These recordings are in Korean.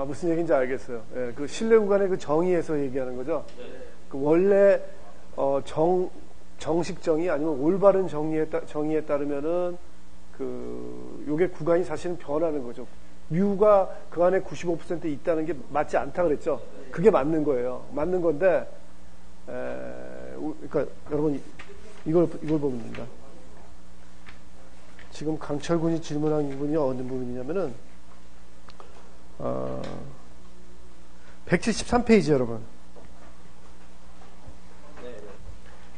무슨 얘기인지 알겠어요. 예, 그 실내 구간의 그 정의에서 얘기하는 거죠. 그 원래 정식 정의 아니면 올바른 정의에 따르면은 요게 구간이 사실은 변하는 거죠. 뮤가 그 안에 95% 있다는 게 맞지 않다 그랬죠. 그게 맞는 거예요. 맞는 건데, 그러니까 여러분 이걸 보면 됩니다. 지금 강철 군이 질문한 부분이 어느 부분이냐면은 173페이지 여러분.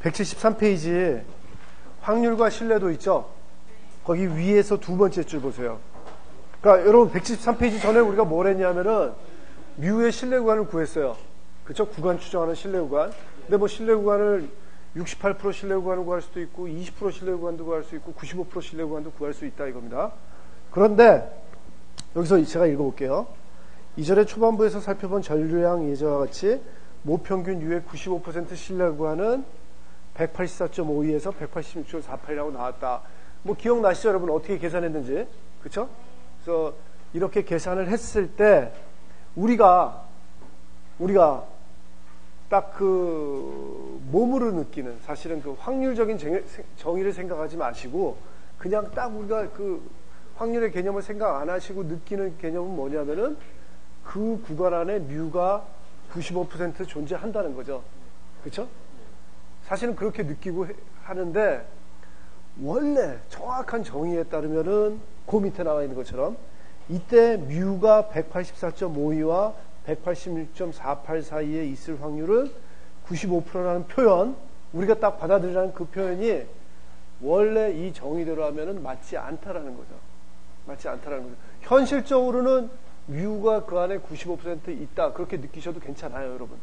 173페이지에 확률과 신뢰도 있죠. 거기 위에서 두 번째 줄 보세요. 그러니까 여러분 173페이지 전에 우리가 뭘 했냐면은 뮤의 신뢰 구간을 구했어요. 그쵸? 구간 추정하는 신뢰 구간. 근데 뭐 신뢰 구간을 68% 신뢰 구간을 구할 수도 있고 20% 신뢰 구간도 구할 수 있고 95% 신뢰 구간도 구할 수 있다 이겁니다. 그런데 여기서 제가 읽어볼게요. 이전에 초반부에서 살펴본 전류량 예제와 같이 모평균 U의 95% 신뢰 구간은 184.52에서 186.48이라고 나왔다. 뭐 기억나시죠 여러분? 어떻게 계산했는지. 그쵸? 그래서 이렇게 계산을 했을 때 우리가 딱 몸으로 느끼는 사실은 확률적인 정의를 생각하지 마시고 그냥 딱 우리가 확률의 개념을 생각 안 하시고 느끼는 개념은 뭐냐면은 그 구간 안에 뮤가 95% 존재한다는 거죠. 그렇죠? 사실은 그렇게 느끼고 하는데 원래 정확한 정의에 따르면은 그 밑에 나와 있는 것처럼 이때 뮤가 184.52와 186.48 사이에 있을 확률은 95%라는 표현, 우리가 딱 받아들이라는 그 표현이 원래 이 정의대로 하면은 맞지 않다라는 거죠. 맞지 않다라는 거죠. 현실적으로는 뮤가 그 안에 95% 있다. 그렇게 느끼셔도 괜찮아요, 여러분.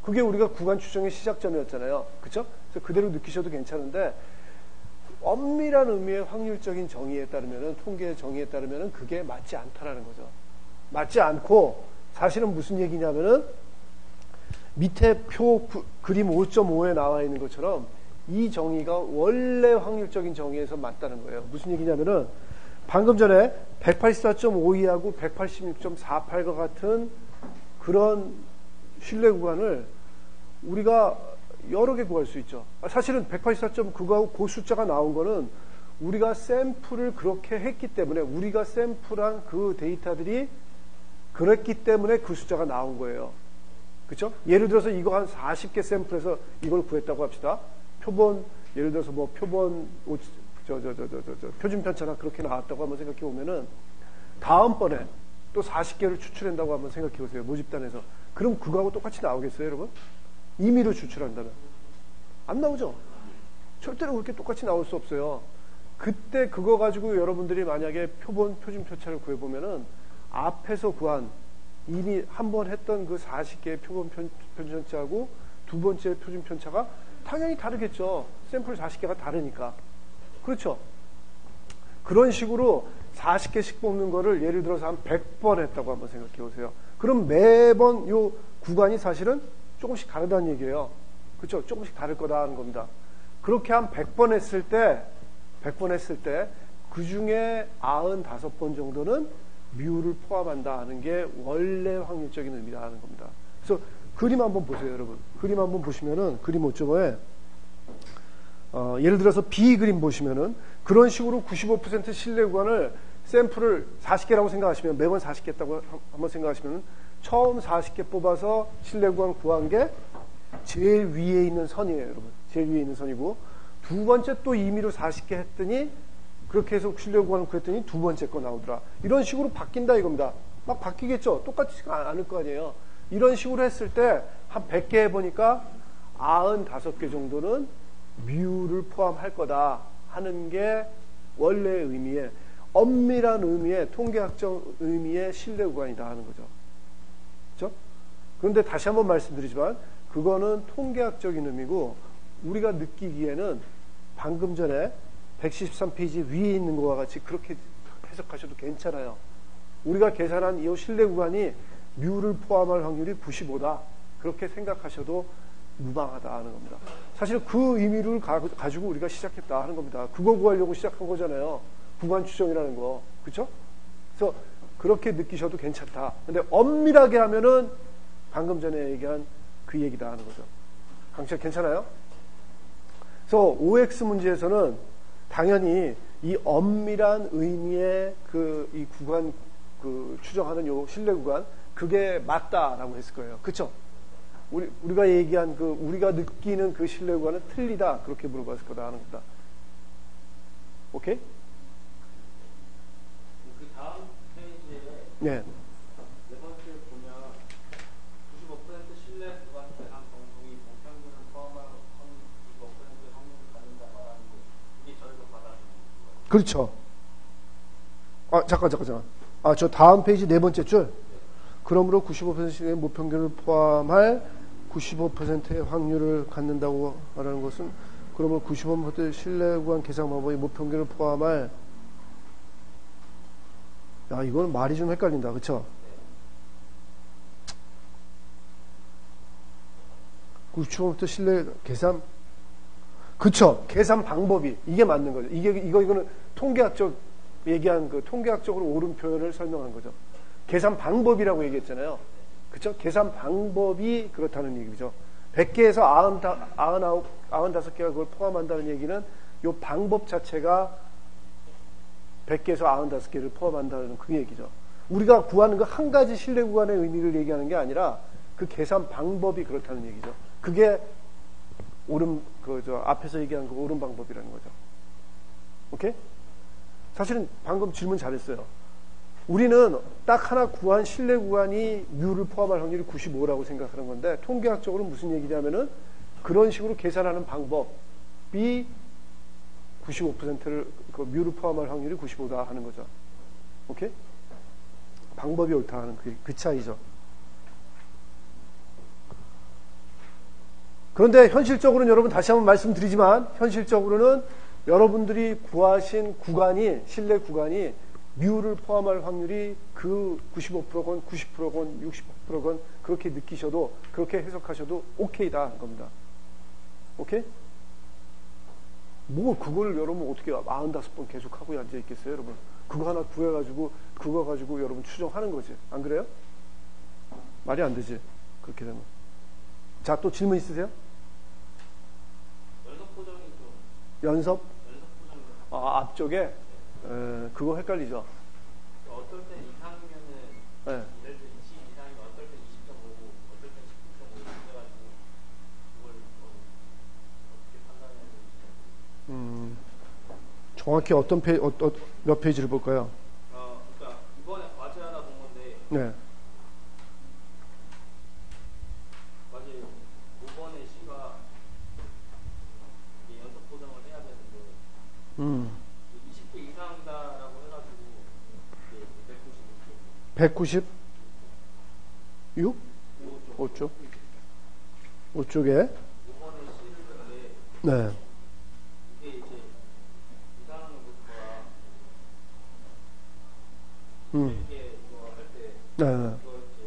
그게 우리가 구간 추정의 시작점이었잖아요. 그쵸? 그래서 그대로 느끼셔도 괜찮은데, 엄밀한 의미의 확률적인 정의에 따르면은, 통계의 정의에 따르면은 그게 맞지 않다라는 거죠. 맞지 않고, 사실은 무슨 얘기냐면은, 밑에 그림 5.5에 나와 있는 것처럼 이 정의가 원래 확률적인 정의에서 맞다는 거예요. 무슨 얘기냐면은 방금 전에 184.52하고 186.48과 같은 그런 신뢰 구간을 우리가 여러 개 구할 수 있죠. 사실은 184.9하고 그 숫자가 나온 거는 우리가 샘플을 그렇게 했기 때문에 우리가 샘플한 그 데이터들이 그랬기 때문에 그 숫자가 나온 거예요. 그쵸? 예를 들어서 이거 한 40개 샘플에서 이걸 구했다고 합시다. 표본, 예를 들어서 뭐 표본, 표준 편차가 그렇게 나왔다고 한번 생각해 보면은 다음번에 또 40개를 추출한다고 한번 생각해 보세요. 모집단에서. 그럼 그거하고 똑같이 나오겠어요, 여러분? 임의로 추출한다면. 안 나오죠? 절대로 그렇게 똑같이 나올 수 없어요. 그때 그거 가지고 여러분들이 만약에 표준 편차를 구해보면은 앞에서 구한 이미 한 번 했던 그 40개의 표본 편차하고 두 번째 표준 편차가 당연히 다르겠죠. 샘플 40개가 다르니까. 그렇죠? 그런 식으로 40개씩 뽑는 거를 예를 들어서 한 100번 했다고 한번 생각해 보세요. 그럼 매번 요 구간이 사실은 조금씩 다르다는 얘기예요. 그렇죠? 조금씩 다를 거다 하는 겁니다. 그렇게 한 100번 했을 때 그 중에 95번 정도는 뮤를 포함한다 하는 게 원래 확률적인 의미다 하는 겁니다. 그래서 그림 한번 보세요, 여러분. 그림 한번 보시면은 그림 5.5에 예를 들어서 B 그림 보시면은 그런 식으로 95% 신뢰 구간을 샘플을 40개라고 생각하시면 매번 40개 했다고 한번 생각하시면 처음 40개 뽑아서 신뢰 구간 구한 게 제일 위에 있는 선이에요, 여러분. 제일 위에 있는 선이고 두 번째 또 임의로 40개 했더니 그렇게 해서 신뢰 구간을 구했더니 두 번째 거 나오더라. 이런 식으로 바뀐다 이겁니다. 막 바뀌겠죠. 똑같지가 않을 거 아니에요. 이런 식으로 했을 때 한 100개 해보니까 95개 정도는 뮤를 포함할 거다 하는 게 원래의 의미의 엄밀한 의미의 통계학적 의미의 신뢰 구간이다 하는 거죠. 그렇죠? 그런데 다시 한번 말씀드리지만 그거는 통계학적인 의미고 우리가 느끼기에는 방금 전에 113페이지 위에 있는 것과 같이 그렇게 해석하셔도 괜찮아요. 우리가 계산한 이 신뢰 구간이 뮤를 포함할 확률이 95다. 그렇게 생각하셔도 무방하다 하는 겁니다. 사실 그 의미를 가지고 우리가 시작했다 하는 겁니다. 그거 구하려고 시작한 거잖아요. 구간 추정이라는 거. 그렇죠? 그래서 그렇게 느끼셔도 괜찮다. 근데 엄밀하게 하면은 방금 전에 얘기한 그 얘기다 하는 거죠. 강철 괜찮아요? 그래서 OX 문제에서는 당연히 이 엄밀한 의미의 이 구간 추정하는 요 신뢰 구간 그게 맞다라고 했을 거예요. 그쵸? 우리가 얘기한 우리가 느끼는 그 신뢰 구간은 틀리다. 그렇게 물어봤을 거다 하는 거다. 오케이? 그 다음 페이지에 네. 네 번째 보면 95% 신뢰 구간 대상 정도의 평균을 포함한 95%의 확률을 갖는다 말하는 게 이게 저희가 받아들이는 거예요. 그렇죠. 잠깐. 저 다음 페이지 네 번째 줄. 그러므로 95%의 모평균을 포함할 95%의 확률을 갖는다고 말하는 것은 그러면 95% 신뢰 구간 계산 방법의 모평균을 포함할 이거는 말이 좀 헷갈린다. 그쵸? 95% 신뢰 계산 그쵸? 계산 방법이 이게 맞는 거죠. 이거는 통계학적 얘기한 통계학적으로 옳은 표현을 설명한 거죠. 계산 방법이라고 얘기했잖아요. 그쵸? 계산 방법이 그렇다는 얘기죠. 100개에서 95개가 그걸 포함한다는 얘기는 이 방법 자체가 100개에서 95개를 포함한다는 그 얘기죠. 우리가 구하는 그 한 가지 신뢰 구간의 의미를 얘기하는 게 아니라 그 계산 방법이 그렇다는 얘기죠. 그게 옳은, 앞에서 얘기한 그 옳은 방법이라는 거죠. 오케이? 사실은 방금 질문 잘했어요. 우리는 딱 하나 구한 신뢰 구간이 뮤를 포함할 확률이 95라고 생각하는 건데 통계학적으로 무슨 얘기냐면은 그런 식으로 계산하는 방법이 95%를 뮤를 포함할 확률이 95다 하는 거죠. 오케이? 방법이 옳다 하는 그 차이죠. 그런데 현실적으로는 여러분 다시 한번 말씀드리지만 현실적으로는 여러분들이 구하신 구간이 신뢰 구간이 뮤를 포함할 확률이 그 95%건 90%건 60%건 그렇게 느끼셔도 그렇게 해석하셔도 오케이다 하는 겁니다. 오케이? 그걸 여러분 어떻게 95번 계속 하고 앉아 있겠어요, 여러분? 그거 하나 구해가지고 그거 가지고 여러분 추정하는 거지. 안 그래요? 말이 안 되지. 그렇게 되면. 자, 또 질문 있으세요? 연속 보정이 좀 연섭? 연속 보정이 앞쪽에? 그거 헷갈리죠? 어떨 땐 이상이면은 네. 예를 들어 20 이상이면 어떨 땐 20.5고 어떨 땐 19.5 그래가지고 그걸 어떻게 판단해야 될지. 정확히 몇 페이지를 볼까요? 그러니까 이번에 과제 하나 본 건데 네. 과제 5번의 시가 이게 연속 보정을 해야 되는데 20개 이상이다라고 해가지고 이게 196개 196? 5쪽? 5쪽에? 5번의 시를 했는데 네. 이게 이제 이상한 것과 이게 이거 할 때 네. 이거 이제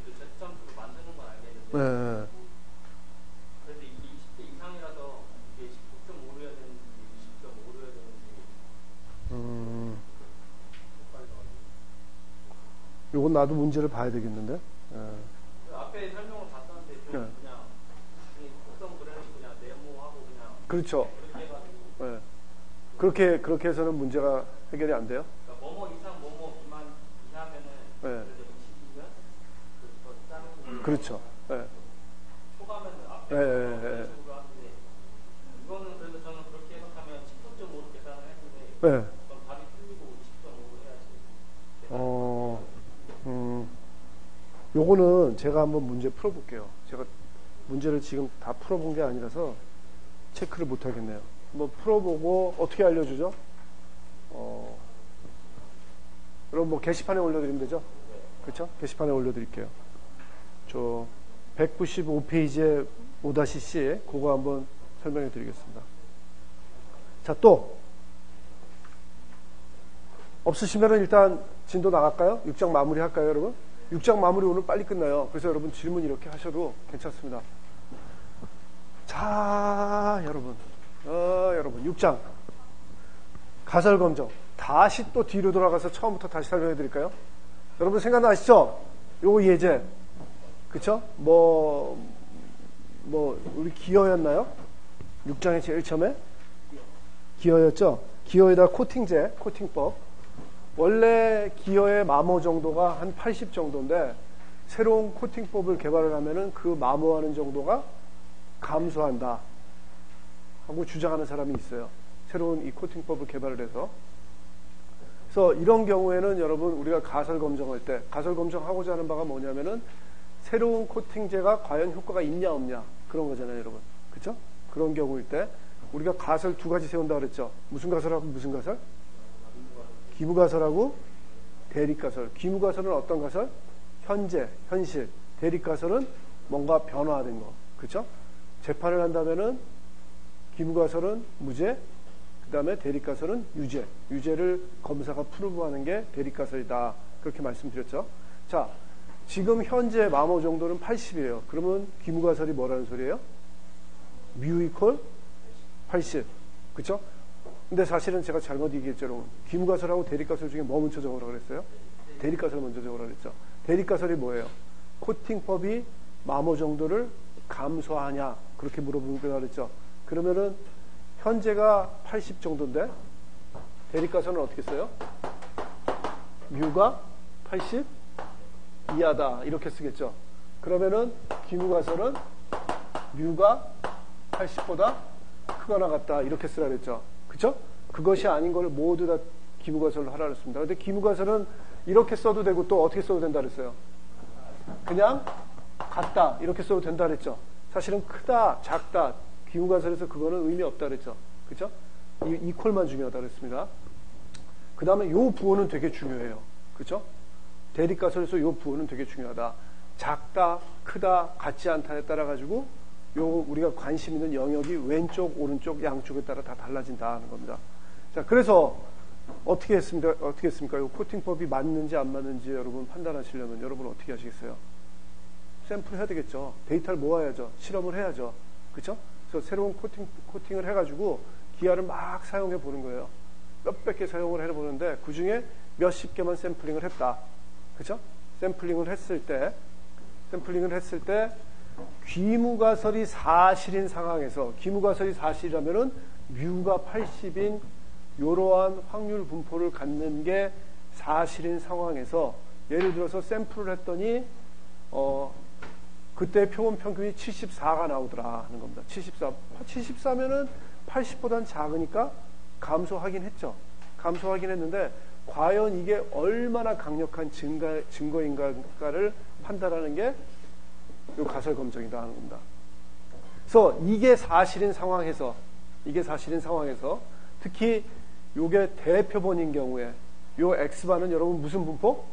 그 제점수로 만드는 건 알겠는데 네. 그래서 이게 20대 이상이라서 이게 19.5로 해야 되는지 20.5로 해야 되는지 헷갈려가지고 요건 나도 문제를 봐야 되겠는데? 앞에 설명을 다 썼는데 좀 네. 그냥 특성 그래놓고 그냥 네모하고 그냥 그렇죠. 그렇게 해가지고 네. 그렇게 해서는 문제가 해결이 안 돼요? 그러니까 뭐뭐 이상 뭐뭐 비만 이하면은 네. 그래도 20이면 더 작은 거 그렇죠. 네. 초과면은 앞에 네. 식으로 하는데 이거는 그래도 저는 그렇게 해석하면 19.5로 계산을 했는데 네. 그럼 답이 틀리고 20.5로 해야지. 요거는 제가 한번 문제 풀어볼게요. 제가 문제를 지금 다 풀어본 게 아니라서 체크를 못 하겠네요. 한번 풀어보고 어떻게 알려주죠? 여러분 게시판에 올려드리면 되죠? 그렇죠? 게시판에 올려드릴게요. 저 195페이지에 5-C 그거 한번 설명해 드리겠습니다. 자, 또 없으시면 일단 진도 나갈까요? 6장 마무리 할까요, 여러분? 6장 마무리 오늘 빨리 끝나요. 그래서 여러분 질문 이렇게 하셔도 괜찮습니다. 자, 여러분. 여러분 6장 가설검정 다시 또 뒤로 돌아가서 처음부터 다시 설명해 드릴까요? 여러분 생각나시죠? 요거 예제. 그쵸? 우리 기어였나요? 6장의 제일 처음에? 기어였죠? 기어에다 코팅제, 코팅법. 원래 기어의 마모 정도가 한 80 정도인데, 새로운 코팅법을 개발을 하면은 그 마모하는 정도가 감소한다. 하고 주장하는 사람이 있어요. 새로운 이 코팅법을 개발을 해서. 그래서 이런 경우에는 여러분 우리가 가설 검정할 때 가설 검정하고자 하는 바가 뭐냐면은 새로운 코팅제가 과연 효과가 있냐 없냐 그런 거잖아요, 여러분. 그렇죠? 그런 경우일 때 우리가 가설 두 가지 세운다 그랬죠. 무슨 가설하고 무슨 가설? 기무가설하고 대립가설. 기무가설은 어떤 가설? 현재, 현실. 대립가설은 뭔가 변화된 거. 그렇죠? 재판을 한다면은 기무가설은 무죄, 그 다음에 대립가설은 유죄. 유죄를 검사가 프루브하는 게 대립가설이다. 그렇게 말씀드렸죠. 자, 지금 현재 마모 정도는 80이에요. 그러면 기무가설이 뭐라는 소리예요? 뮤 이퀄 80. 그쵸? 근데 사실은 제가 잘못 얘기했죠, 여러분. 기무가설하고 대립가설 중에 뭐 먼저 적으라고 그랬어요? 대립가설 먼저 적으라고 그랬죠. 대립가설이 뭐예요? 코팅법이 마모 정도를 감소하냐? 그렇게 물어보라고 그랬죠. 그러면은 현재가 80 정도인데 대립가설은 어떻게 써요? 뮤가 80 이하다 이렇게 쓰겠죠. 그러면은 기무가설은 뮤가 80보다 크거나 같다 이렇게 쓰라 그랬죠. 그쵸? 그것이 아닌 걸 모두 다 기무가설로 하라 그랬습니다. 근데 기무가설은 이렇게 써도 되고 또 어떻게 써도 된다 그랬어요? 그냥 같다 이렇게 써도 된다 그랬죠. 사실은 크다 작다 기무가설에서 그거는 의미 없다 그랬죠. 그쵸? 이 이퀄만 중요하다 그랬습니다. 그 다음에 요 부호는 되게 중요해요. 그쵸? 대립가설에서 요 부호는 되게 중요하다. 작다, 크다, 같지 않다에 따라 가지고 요 우리가 관심 있는 영역이 왼쪽, 오른쪽, 양쪽에 따라 다 달라진다 하는 겁니다. 자, 그래서 어떻게 했습니까? 요 코팅법이 맞는지 안 맞는지 여러분 판단하시려면 여러분 어떻게 하시겠어요? 샘플 해야 되겠죠. 데이터를 모아야죠. 실험을 해야죠. 그쵸? 그래서 새로운 코팅을 해가지고 기아를 막 사용해 보는 거예요. 몇백 개 사용을 해보는데 그 중에 몇십 개만 샘플링을 했다. 그죠? 샘플링을 했을 때 귀무가설이 사실인 상황에서 귀무가설이 사실이라면은 뮤가 80인 이러한 확률 분포를 갖는 게 사실인 상황에서 예를 들어서 샘플을 했더니 그때 표본 평균이 74가 나오더라 하는 겁니다. 74면은 80보다는 작으니까 감소하긴 했죠. 감소하긴 했는데 과연 이게 얼마나 강력한 증거인가를 판단하는 게 이 가설 검정이다 하는 겁니다. 그래서 이게 사실인 상황에서 특히 요게 대표본인 경우에 요 X바는 여러분 무슨 분포?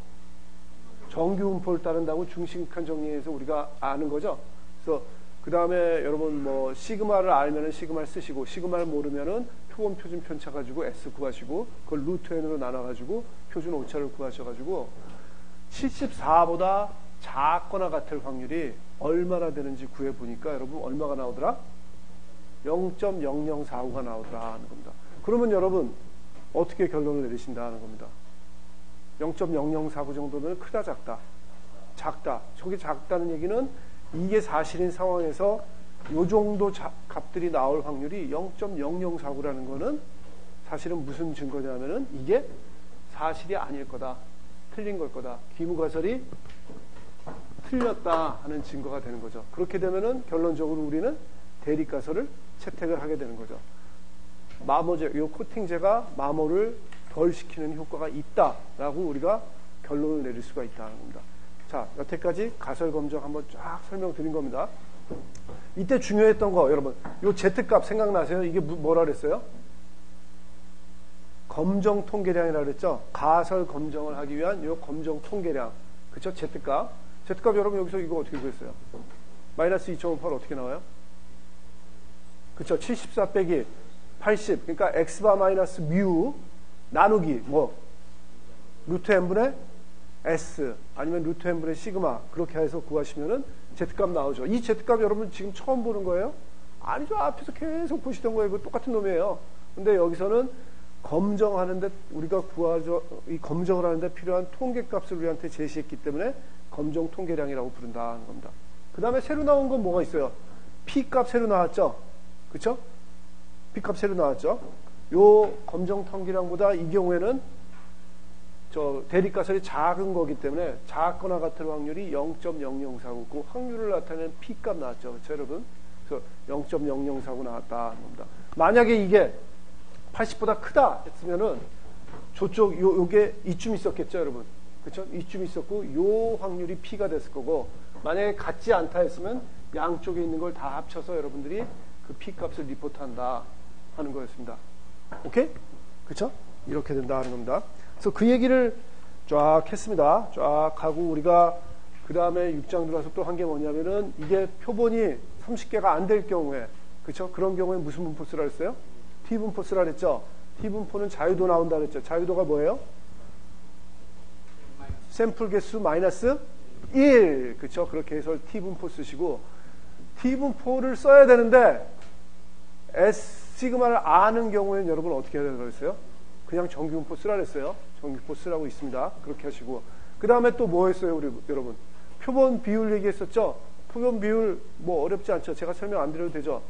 정규 분포를 따른다고 중심칸 정리해서 우리가 아는 거죠. 그래서 그 다음에 여러분 뭐 시그마를 알면은 시그마를 쓰시고 시그마를 모르면은 표본 표준 편차 가지고 S 구하시고 그걸 루트 n으로 나눠가지고 표준 오차를 구하셔가지고 74보다 작거나 같을 확률이 얼마나 되는지 구해보니까 여러분 얼마가 나오더라? 0.0049가 나오더라 하는 겁니다. 그러면 여러분 어떻게 결론을 내리신다 하는 겁니다. 0.0049 정도면 크다 작다? 작다. 저게 작다는 얘기는 이게 사실인 상황에서 요 정도 값들이 나올 확률이 0.0049라는 거는 사실은 무슨 증거냐면은 이게 사실이 아닐 거다. 틀린 걸 거다. 귀무가설이 틀렸다 하는 증거가 되는 거죠. 그렇게 되면은 결론적으로 우리는 대립가설을 채택을 하게 되는 거죠. 마모제, 요 코팅제가 마모를 덜 시키는 효과가 있다라고 우리가 결론을 내릴 수가 있다는 겁니다. 자, 여태까지 가설 검정 한번 쫙 설명드린 겁니다. 이때 중요했던 거 여러분, 요 Z값 생각나세요? 이게 뭐라 그랬어요? 검정 통계량이라고 그랬죠? 가설 검정을 하기 위한 요 검정 통계량. 그쵸? Z값. Z값 여러분 여기서 이거 어떻게 구했어요? 마이너스 2.58 어떻게 나와요? 그쵸? 74 빼기 80. 그러니까 X바 마이너스 뮤 나누기 뭐? 루트 n분의 S 아니면 루트 n분의 시그마 그렇게 해서 구하시면은 Z값 나오죠. 이 Z값 여러분 지금 처음 보는 거예요? 아니죠. 앞에서 계속 보시던 거예요. 이거 똑같은 놈이에요. 근데 여기서는 검정하는데 우리가 이 검정을 하는데 필요한 통계값을 우리한테 제시했기 때문에 검정 통계량이라고 부른다는 겁니다. 그 다음에 새로 나온 건 뭐가 있어요? P값 새로 나왔죠? 그쵸? P값 새로 나왔죠? 요 검정 통계량보다 이 경우에는 저 대립가설이 작은 거기 때문에 작거나 같을 확률이 0.004고 그 확률을 나타내는 P값 나왔죠. 그렇죠, 여러분? 그래서 0.004고 나왔다는 겁니다. 만약에 이게 80보다 크다 했으면은 저쪽 요게 이쯤 있었겠죠, 여러분. 그렇죠? 이쯤 있었고 요 확률이 P가 됐을 거고 만약에 같지 않다 했으면 양쪽에 있는 걸 다 합쳐서 여러분들이 그 P값을 리포트한다 하는 거였습니다. 오케이? 그렇죠? 이렇게 된다는 겁니다. 그래서 그 얘기를 쫙 했습니다. 쫙 하고 우리가 그 다음에 6장 들어가서 또 한 게 뭐냐면은 이게 표본이 30개가 안 될 경우에 그렇죠? 그런 경우에 무슨 분포 쓰라 그랬어요? T분포 쓰라 그랬죠? T분포는 자유도 나온다 그랬죠? 자유도가 뭐예요? 샘플 개수 마이너스 1 그렇죠? 그렇게 해서 T분포 쓰시고 T분포를 써야 되는데 S 시그마를 아는 경우에는 여러분 어떻게 해야 되라고 했어요? 그냥 정규분포 쓰라 그랬어요. 정규분포 쓰라고 있습니다. 그렇게 하시고 그 다음에 또 뭐 했어요 우리 여러분? 표본 비율 얘기했었죠? 표본 비율 뭐 어렵지 않죠? 제가 설명 안 드려도 되죠?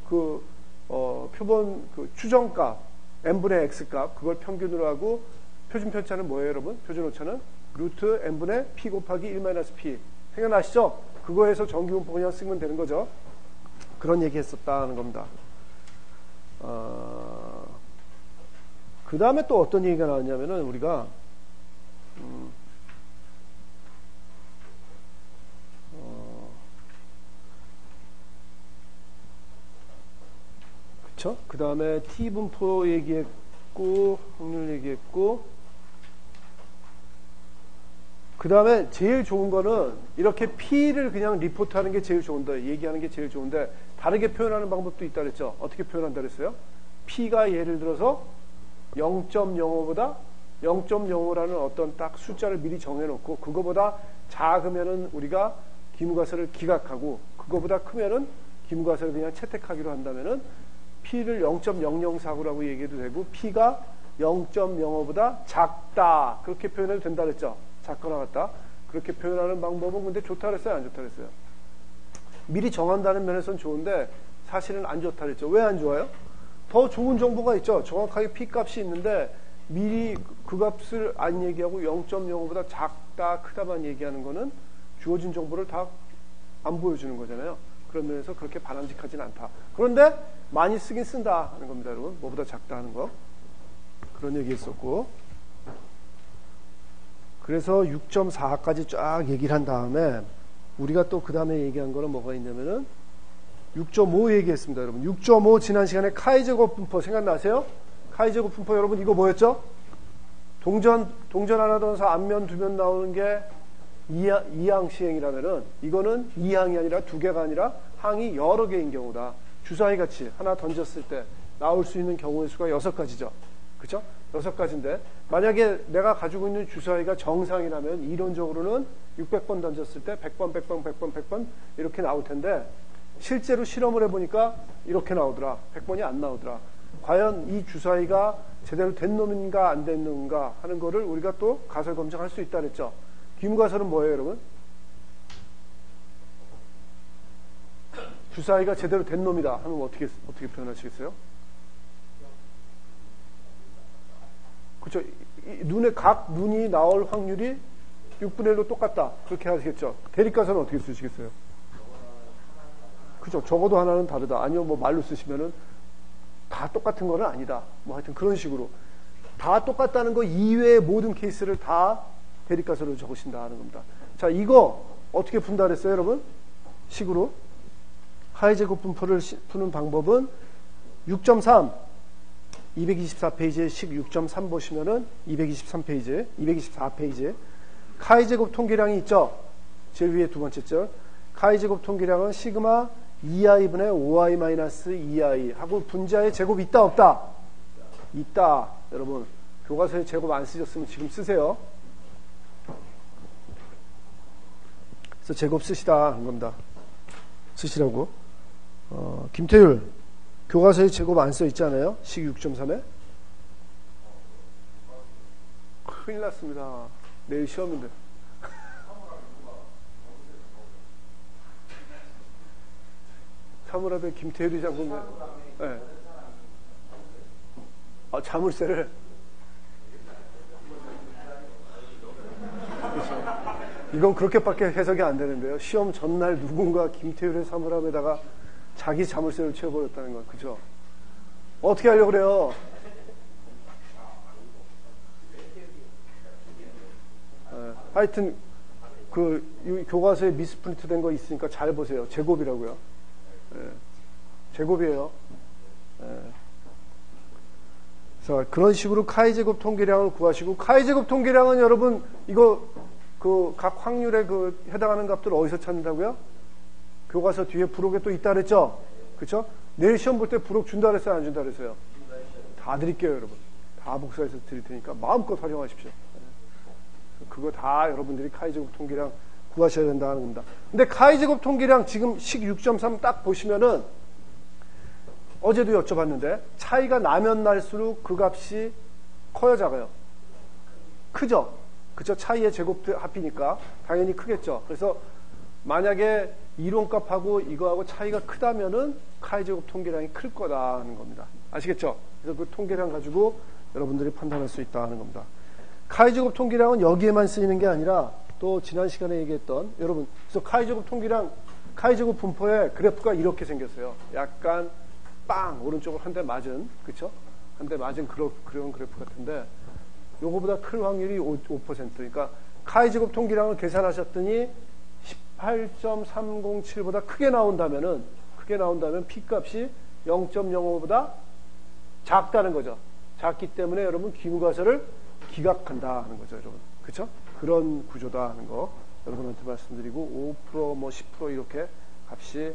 그 표본 그 추정값 n분의 x값 그걸 평균으로 하고 표준 편차는 뭐예요 여러분? 표준 오차는 루트 n분의 p 곱하기 1-p 생각나시죠? 그거에서 정규분포 그냥 쓰면 되는 거죠. 그런 얘기 했었다는 겁니다. 그 다음에 또 어떤 얘기가 나왔냐면은 우리가 그쵸? 그 다음에 T분포 얘기했고 확률 얘기했고 그 다음에 제일 좋은 거는 이렇게 P를 그냥 리포트하는 게 제일 좋은데 얘기하는 게 제일 좋은데 다르게 표현하는 방법도 있다 그랬죠? 어떻게 표현한다 그랬어요? P가 예를 들어서 0.05보다 0.05라는 어떤 딱 숫자를 미리 정해놓고 그거보다 작으면은 우리가 기무가설을 기각하고 그거보다 크면은 기무가설을 그냥 채택하기로 한다면은 P를 0.004라고 얘기해도 되고 P가 0.05보다 작다 그렇게 표현해도 된다 그랬죠? 작거나 같다 그렇게 표현하는 방법은 근데 좋다 그랬어요? 안 좋다 그랬어요? 미리 정한다는 면에서는 좋은데 사실은 안 좋다 그랬죠? 왜 안 좋아요? 더 좋은 정보가 있죠. 정확하게 P값이 있는데 미리 그 값을 안 얘기하고 0.05보다 작다 크다만 얘기하는 거는 주어진 정보를 다 안 보여주는 거잖아요. 그런 면에서 그렇게 바람직하진 않다. 그런데 많이 쓰긴 쓴다 하는 겁니다. 여러분 뭐보다 작다 하는 거 그런 얘기 했었고 그래서 6.4까지 쫙 얘기를 한 다음에 우리가 또 그 다음에 얘기한 거는 뭐가 있냐면은 6.5 얘기했습니다, 여러분. 6.5 지난 시간에 카이제곱 분포 생각나세요? 카이제곱 분포 여러분 이거 뭐였죠? 동전 하나 넣어서 앞면 두면 나오는 게 2항 시행이라면은 이거는 2항이 아니라 2개가 아니라 항이 여러 개인 경우다. 주사위 같이 하나 던졌을 때 나올 수 있는 경우의 수가 6가지죠. 그쵸? 6가지인데 만약에 내가 가지고 있는 주사위가 정상이라면 이론적으로는 600번 던졌을 때 100번, 100번, 100번, 100번 이렇게 나올 텐데 실제로 실험을 해보니까 이렇게 나오더라. 100번이 안 나오더라. 과연 이 주사위가 제대로 된 놈인가 안 된 놈인가 하는 거를 우리가 또 가설 검증할 수 있다 그랬죠. 기무가설은 뭐예요 여러분? 주사위가 제대로 된 놈이다 하면 어떻게 표현하시겠어요? 그렇죠. 각 눈이 나올 확률이 6분의 1로 똑같다. 그렇게 하시겠죠. 대립가설은 어떻게 쓰시겠어요? 그죠. 적어도 하나는 다르다. 아니면 뭐 말로 쓰시면은 다 똑같은 거는 아니다. 뭐 하여튼 그런 식으로 다 똑같다는 거 이외의 모든 케이스를 다 대립가설로 적으신다 하는 겁니다. 자, 이거 어떻게 푼다 그랬어요, 여러분? 식으로 하이제곱 분포를 푸는 방법은 6.3 224페이지에 식 6.3 보시면은 224페이지에 카이제곱 통계량이 있죠. 제일 위에 두 번째 절. 카이제곱 통계량은 시그마 2i분의 5i 마이너스 2i 하고 분자의 제곱이 있다 없다? 있다. 여러분 교과서에 제곱 안 쓰셨으면 지금 쓰세요. 그래서 제곱 쓰시다 하는 겁니다. 쓰시라고. 김태율 교과서에 제곱 안 써 있잖아요. 식 6.3에 큰일 났습니다. 내일 시험인데. 사물함에 김태율이 장군. 네. 아, 자물쇠를. 그렇죠. 이건 그렇게밖에 해석이 안 되는데요. 시험 전날 누군가 김태율의 사물함에다가 자기 자물쇠를 채워버렸다는 건, 그죠? 어떻게 하려고 그래요? 하여튼, 이 교과서에 미스프린트 된 거 있으니까 잘 보세요. 제곱이라고요. 제곱이에요. 자, 그런 식으로 카이제곱 통계량을 구하시고, 카이제곱 통계량은 여러분, 이거, 각 확률에 해당하는 값들을 어디서 찾는다고요? 교과서 뒤에 부록에 또 있다 그랬죠? 그쵸? 내일 시험 볼 때 부록 준다 그랬어요? 안 준다 그랬어요? 다 드릴게요, 여러분. 다 복사해서 드릴 테니까 마음껏 활용하십시오. 그거 다 여러분들이 카이제곱 통계량 구하셔야 된다는 겁니다. 근데 카이제곱 통계량 지금 식 6.3 딱 보시면은 어제도 여쭤봤는데 차이가 나면 날수록 그 값이 커요, 작아요? 크죠? 그쵸? 차이의 제곱 합이니까 당연히 크겠죠. 그래서 만약에 이론값하고 이거하고 차이가 크다면은 카이제곱 통계량이 클 거다 하는 겁니다. 아시겠죠? 그래서 그 통계량 가지고 여러분들이 판단할 수 있다 는 겁니다. 카이제곱 통계량은 여기에만 쓰이는 게 아니라 또 지난 시간에 얘기했던 여러분, 그래서 카이제곱 통계량, 카이제곱 분포의 그래프가 이렇게 생겼어요. 약간 빵 오른쪽으로 한 대 맞은, 그쵸? 한 대 맞은 그런 그래프 같은데 요거보다 클 확률이 5%. 그러니까 카이제곱 통계량을 계산하셨더니 18.307보다 크게 나온다면 P값이 0.05보다 작다는 거죠. 작기 때문에 여러분 기무가설을 기각한다 하는 거죠, 여러분. 그쵸? 그런 구조다 하는 거 여러분한테 말씀드리고 5% 뭐 10% 이렇게 값이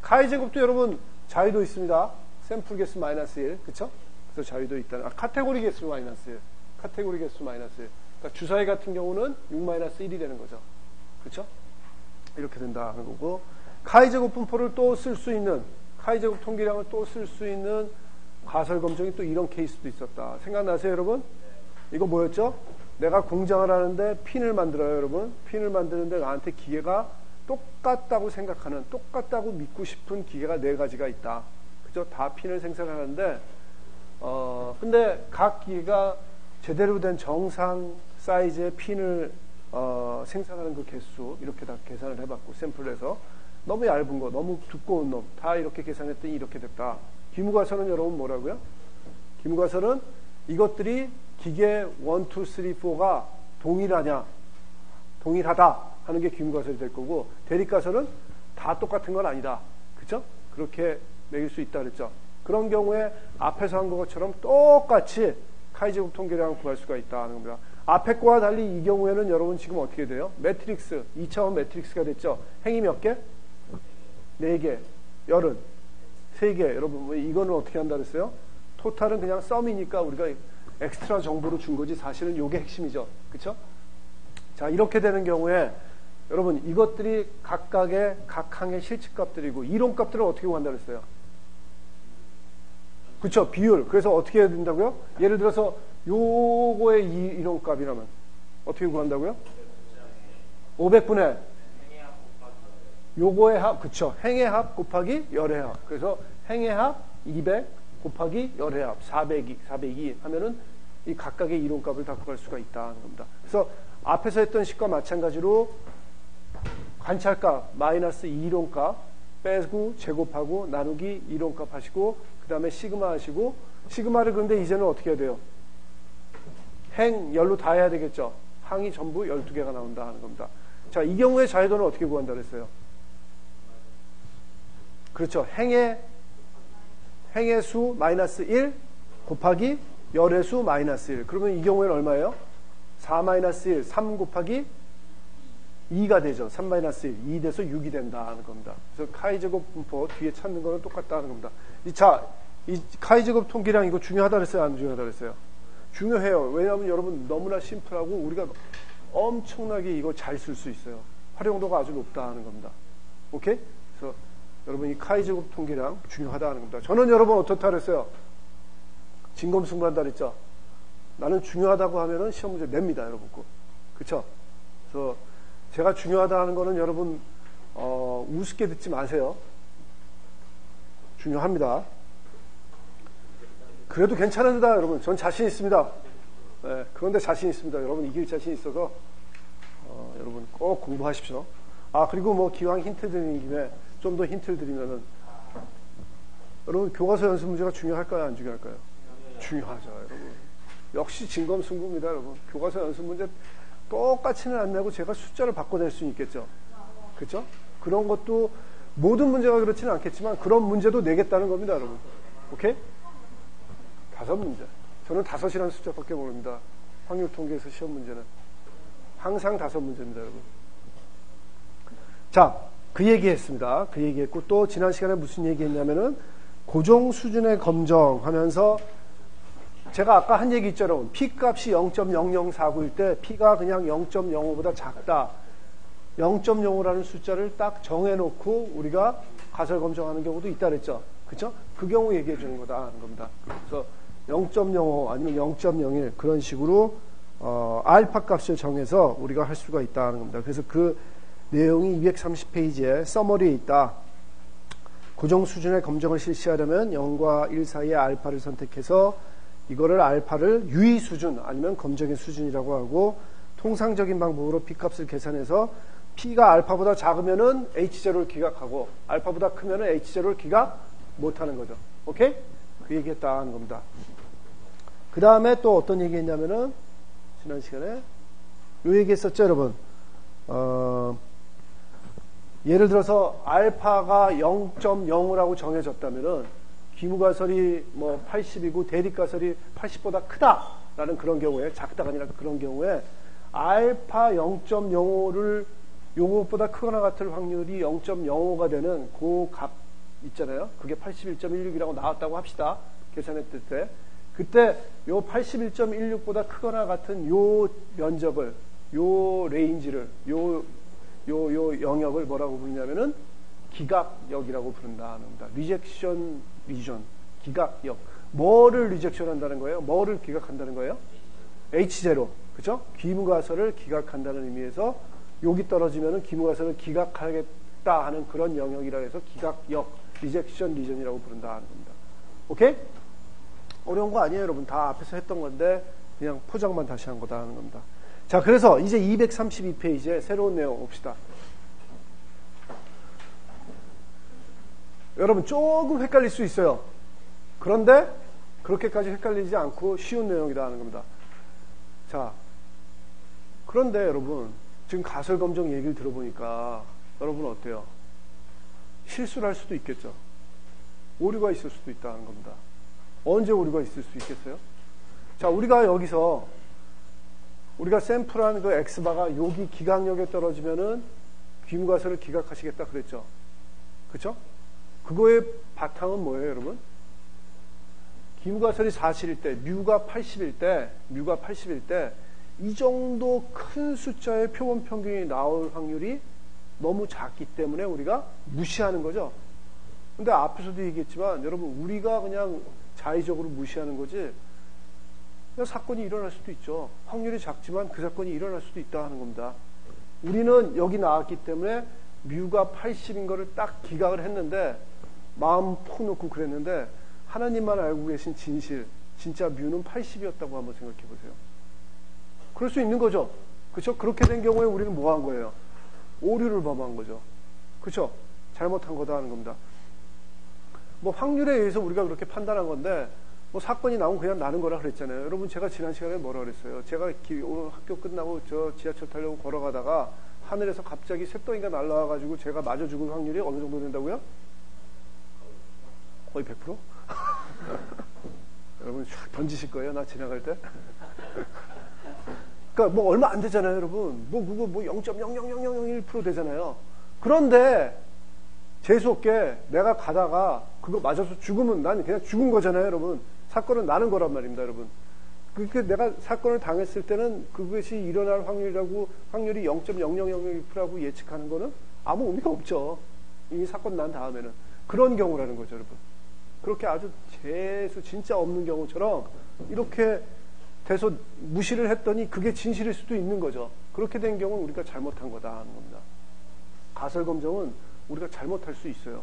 카이제곱도 여러분 자유도 있습니다. 샘플 개수 -1, 그쵸? 그래서 자유도 있다는, 카테고리 개수 -1, 카테고리 개수 -1. 그러니까 주사위 같은 경우는 6-1이 되는 거죠. 그쵸? 이렇게 된다 하는 거고, 카이제곱 분포를 또 쓸 수 있는, 카이제곱 통계량을 또 쓸 수 있는 가설 검정이 또 이런 케이스도 있었다. 생각나세요, 여러분? 이거 뭐였죠? 내가 공장을 하는데 핀을 만들어요, 여러분. 핀을 만드는데 나한테 기계가 똑같다고 생각하는, 똑같다고 믿고 싶은 기계가 4가지가 있다. 그죠? 다 핀을 생산하는데, 근데 각 기계가 제대로 된 정상 사이즈의 핀을 생산하는 그 개수 이렇게 다 계산을 해봤고, 샘플에서 너무 얇은 거, 너무 두꺼운 놈 다 이렇게 계산했더니 이렇게 됐다. 기무가설은 여러분 뭐라고요? 기무가설은 이것들이 기계 1, 2, 3, 4가 동일하냐, 동일하다 하는 게 기무가설이 될 거고, 대립가설은 다 똑같은 건 아니다. 그쵸? 그렇게 매길 수 있다 그랬죠. 그런 경우에 앞에서 한 것처럼 똑같이 카이제곱 통계량을 구할 수가 있다 하는 겁니다. 앞에 거와 달리 이 경우에는 여러분 지금 어떻게 돼요? 매트릭스, 2차원 매트릭스가 됐죠. 행이 몇 개? 4개, 열은 3개. 여러분 이거는 어떻게 한다 그랬어요? 토탈은 그냥 썸이니까 우리가 엑스트라 정보로 준 거지 사실은 이게 핵심이죠. 그쵸? 자, 이렇게 되는 경우에 여러분 이것들이 각각의 각 항의 실측값들이고, 이론값들은 어떻게 구한다 그랬어요? 그쵸? 비율. 그래서 어떻게 해야 된다고요? 예를 들어서 요거의 이론값이라면 어떻게 구한다고요? 500분의 요거의 합, 그쵸? 행의 합 곱하기 열의 합. 그래서 행의 합 200 곱하기 열의 합 402 하면은 이 각각의 이론값을 다 구할 수가 있다는 겁니다. 그래서 앞에서 했던 식과 마찬가지로 관찰값 마이너스 이론값 빼고 제곱하고 나누기 이론값 하시고, 그 다음에 시그마 하시고, 시그마를 그런데 이제는 어떻게 해야 돼요? 행 열로 다 해야 되겠죠. 항이 전부 12개가 나온다 하는 겁니다. 자, 이 경우에 자유도는 어떻게 구한다 그랬어요? 그렇죠. 행의 수 마이너스 1 곱하기 열의 수 마이너스 1. 그러면 이 경우에는 얼마예요? 4 마이너스 1, 3 곱하기 2가 되죠. 3 마이너스 1, 2 돼서 6이 된다 하는 겁니다. 그래서 카이제곱 분포 뒤에 찾는 거는 똑같다 하는 겁니다. 자, 이 카이제곱 통계량 이거 중요하다 그랬어요? 안 중요하다 그랬어요? 중요해요. 왜냐하면 여러분 너무나 심플하고 우리가 엄청나게 이거 잘 쓸 수 있어요. 활용도가 아주 높다 하는 겁니다. 오케이? 그래서 여러분 이 카이제곱 통계량 중요하다 하는 겁니다. 저는 여러분 어떻다 그랬어요? 진검승부한다 그랬죠? 나는 중요하다고 하면은 시험 문제 냅니다, 여러분. 그쵸? 그래서 제가 중요하다 하는 거는 여러분, 우습게 듣지 마세요. 중요합니다. 그래도 괜찮은데다, 여러분. 전 자신 있습니다. 네, 그런데 자신 있습니다. 여러분, 이길 자신 있어서, 여러분 꼭 공부하십시오. 그리고 뭐 기왕 힌트 드리는 김에 좀 더 힌트를 드리면은, 여러분, 교과서 연습 문제가 중요할까요? 안 중요할까요? 중요하죠, 여러분. 역시 진검승부입니다, 여러분. 교과서 연습 문제 똑같이는 안 내고 제가 숫자를 바꿔낼 수는 있겠죠. 그렇죠? 그런 것도 모든 문제가 그렇지는 않겠지만 그런 문제도 내겠다는 겁니다, 여러분. 오케이? 5문제. 저는 5이라는 숫자밖에 모릅니다. 확률 통계에서 시험 문제는 항상 5문제입니다, 여러분. 자, 그 얘기했습니다. 그 얘기했고 또 지난 시간에 무슨 얘기했냐면은 고정 수준의 검정하면서 제가 아까 한 얘기 있죠, 여러분. P값이 0.0049일 때 P가 그냥 0.05보다 작다. 0.05라는 숫자를 딱 정해놓고 우리가 가설 검정하는 경우도 있다 그랬죠. 그쵸? 그 경우 얘기해 주는 거다 하는 겁니다. 그래서 0.05 아니면 0.01 그런 식으로 알파 값을 정해서 우리가 할 수가 있다 하는 겁니다. 그래서 그 내용이 230페이지에 서머리에 있다. 고정 수준의 검정을 실시하려면 0과 1 사이의 알파를 선택해서 이거를 알파를 유의 수준 아니면 검정의 수준이라고 하고 통상적인 방법으로 P값을 계산해서 P가 알파보다 작으면은 H0를 기각하고 알파보다 크면은 H0를 기각 못하는 거죠. 오케이? 그 얘기했다 하는 겁니다. 그 다음에 또 어떤 얘기 했냐면은 지난 시간에 요 얘기 했었죠, 여러분. 예를 들어서 알파가 0.05라고 정해졌다면은 기무가설이 뭐 80이고 대립가설이 80보다 크다라는 그런 경우에 작다가 아니라 그런 경우에 알파 0.05를 요것보다 크거나 같을 확률이 0.05가 되는 그 값 있잖아요. 그게 81.16이라고 나왔다고 합시다. 계산했을 때. 그때 요 81.16보다 크거나 같은 요 면적을, 요 레인지를, 요 영역을 뭐라고 부르냐면은 기각역이라고 부른다 합니다. 리젝션 리전, 기각역. 뭐를 리젝션 한다는 거예요? 뭐를 기각한다는 거예요? H0. 그죠? 기무가설을 기각한다는 의미에서 여기 떨어지면은 기무가설을 기각하겠다 하는 그런 영역이라 해서 기각역, 리젝션 리전이라고 부른다 하는 겁니다. 오케이? 어려운 거 아니에요, 여러분. 다 앞에서 했던 건데 그냥 포장만 다시 한 거다 하는 겁니다. 자, 그래서 이제 232페이지에 새로운 내용 봅시다. 여러분 조금 헷갈릴 수 있어요. 그런데 그렇게까지 헷갈리지 않고 쉬운 내용이다 하는 겁니다. 자, 그런데 여러분 지금 가설검정 얘기를 들어보니까 여러분 어때요? 실수를 할 수도 있겠죠. 오류가 있을 수도 있다는 겁니다. 언제 오류가 있을 수 있겠어요? 자, 우리가 여기서 우리가 샘플한 그 X바가 여기 기각역에 떨어지면은 기무가설을 기각하시겠다 그랬죠. 그쵸? 그거의 바탕은 뭐예요, 여러분? 기무가설이 40일 때, 뮤가 80일 때, 이 정도 큰 숫자의 표본 평균이 나올 확률이 너무 작기 때문에 우리가 무시하는 거죠. 근데 앞에서도 얘기했지만, 여러분, 우리가 그냥 자의적으로 무시하는 거지, 그냥 사건이 일어날 수도 있죠. 확률이 작지만 그 사건이 일어날 수도 있다 하는 겁니다. 우리는 여기 나왔기 때문에 뮤가 80인 거를 딱 기각을 했는데, 마음 푹 놓고 그랬는데, 하나님만 알고 계신 진실, 진짜 뮤는 80이었다고 한번 생각해 보세요. 그럴 수 있는 거죠. 그렇죠? 그렇게 된 경우에 우리는 뭐 한 거예요? 오류를 범한 거죠. 그렇죠? 잘못한 거다 하는 겁니다. 뭐 확률에 의해서 우리가 그렇게 판단한 건데 뭐 사건이 나오면 그냥 나는 거라 그랬잖아요. 여러분 제가 지난 시간에 뭐라 그랬어요? 제가 오늘 학교 끝나고 저 지하철 타려고 걸어가다가 하늘에서 갑자기 쇳덩이가 날라와가지고 제가 맞아 죽을 확률이 어느 정도 된다고요? 거의 100%? 여러분 쫙 던지실 거예요? 나 지나갈 때? 그러니까 뭐 얼마 안 되잖아요, 여러분. 뭐 그거 뭐 0.00001% 되잖아요. 그런데 재수없게 내가 가다가 그거 맞아서 죽으면 난 그냥 죽은 거잖아요, 여러분. 사건은 나는 거란 말입니다, 여러분. 그렇게 내가 사건을 당했을 때는 그것이 일어날 확률이 0.0001%라고 예측하는 거는 아무 의미가 없죠. 이미 사건 난 다음에는. 그런 경우라는 거죠, 여러분. 그렇게 아주 재수 진짜 없는 경우처럼 이렇게 돼서 무시를 했더니 그게 진실일 수도 있는 거죠. 그렇게 된 경우는 우리가 잘못한 거다 하는 겁니다. 가설 검정은 우리가 잘못할 수 있어요.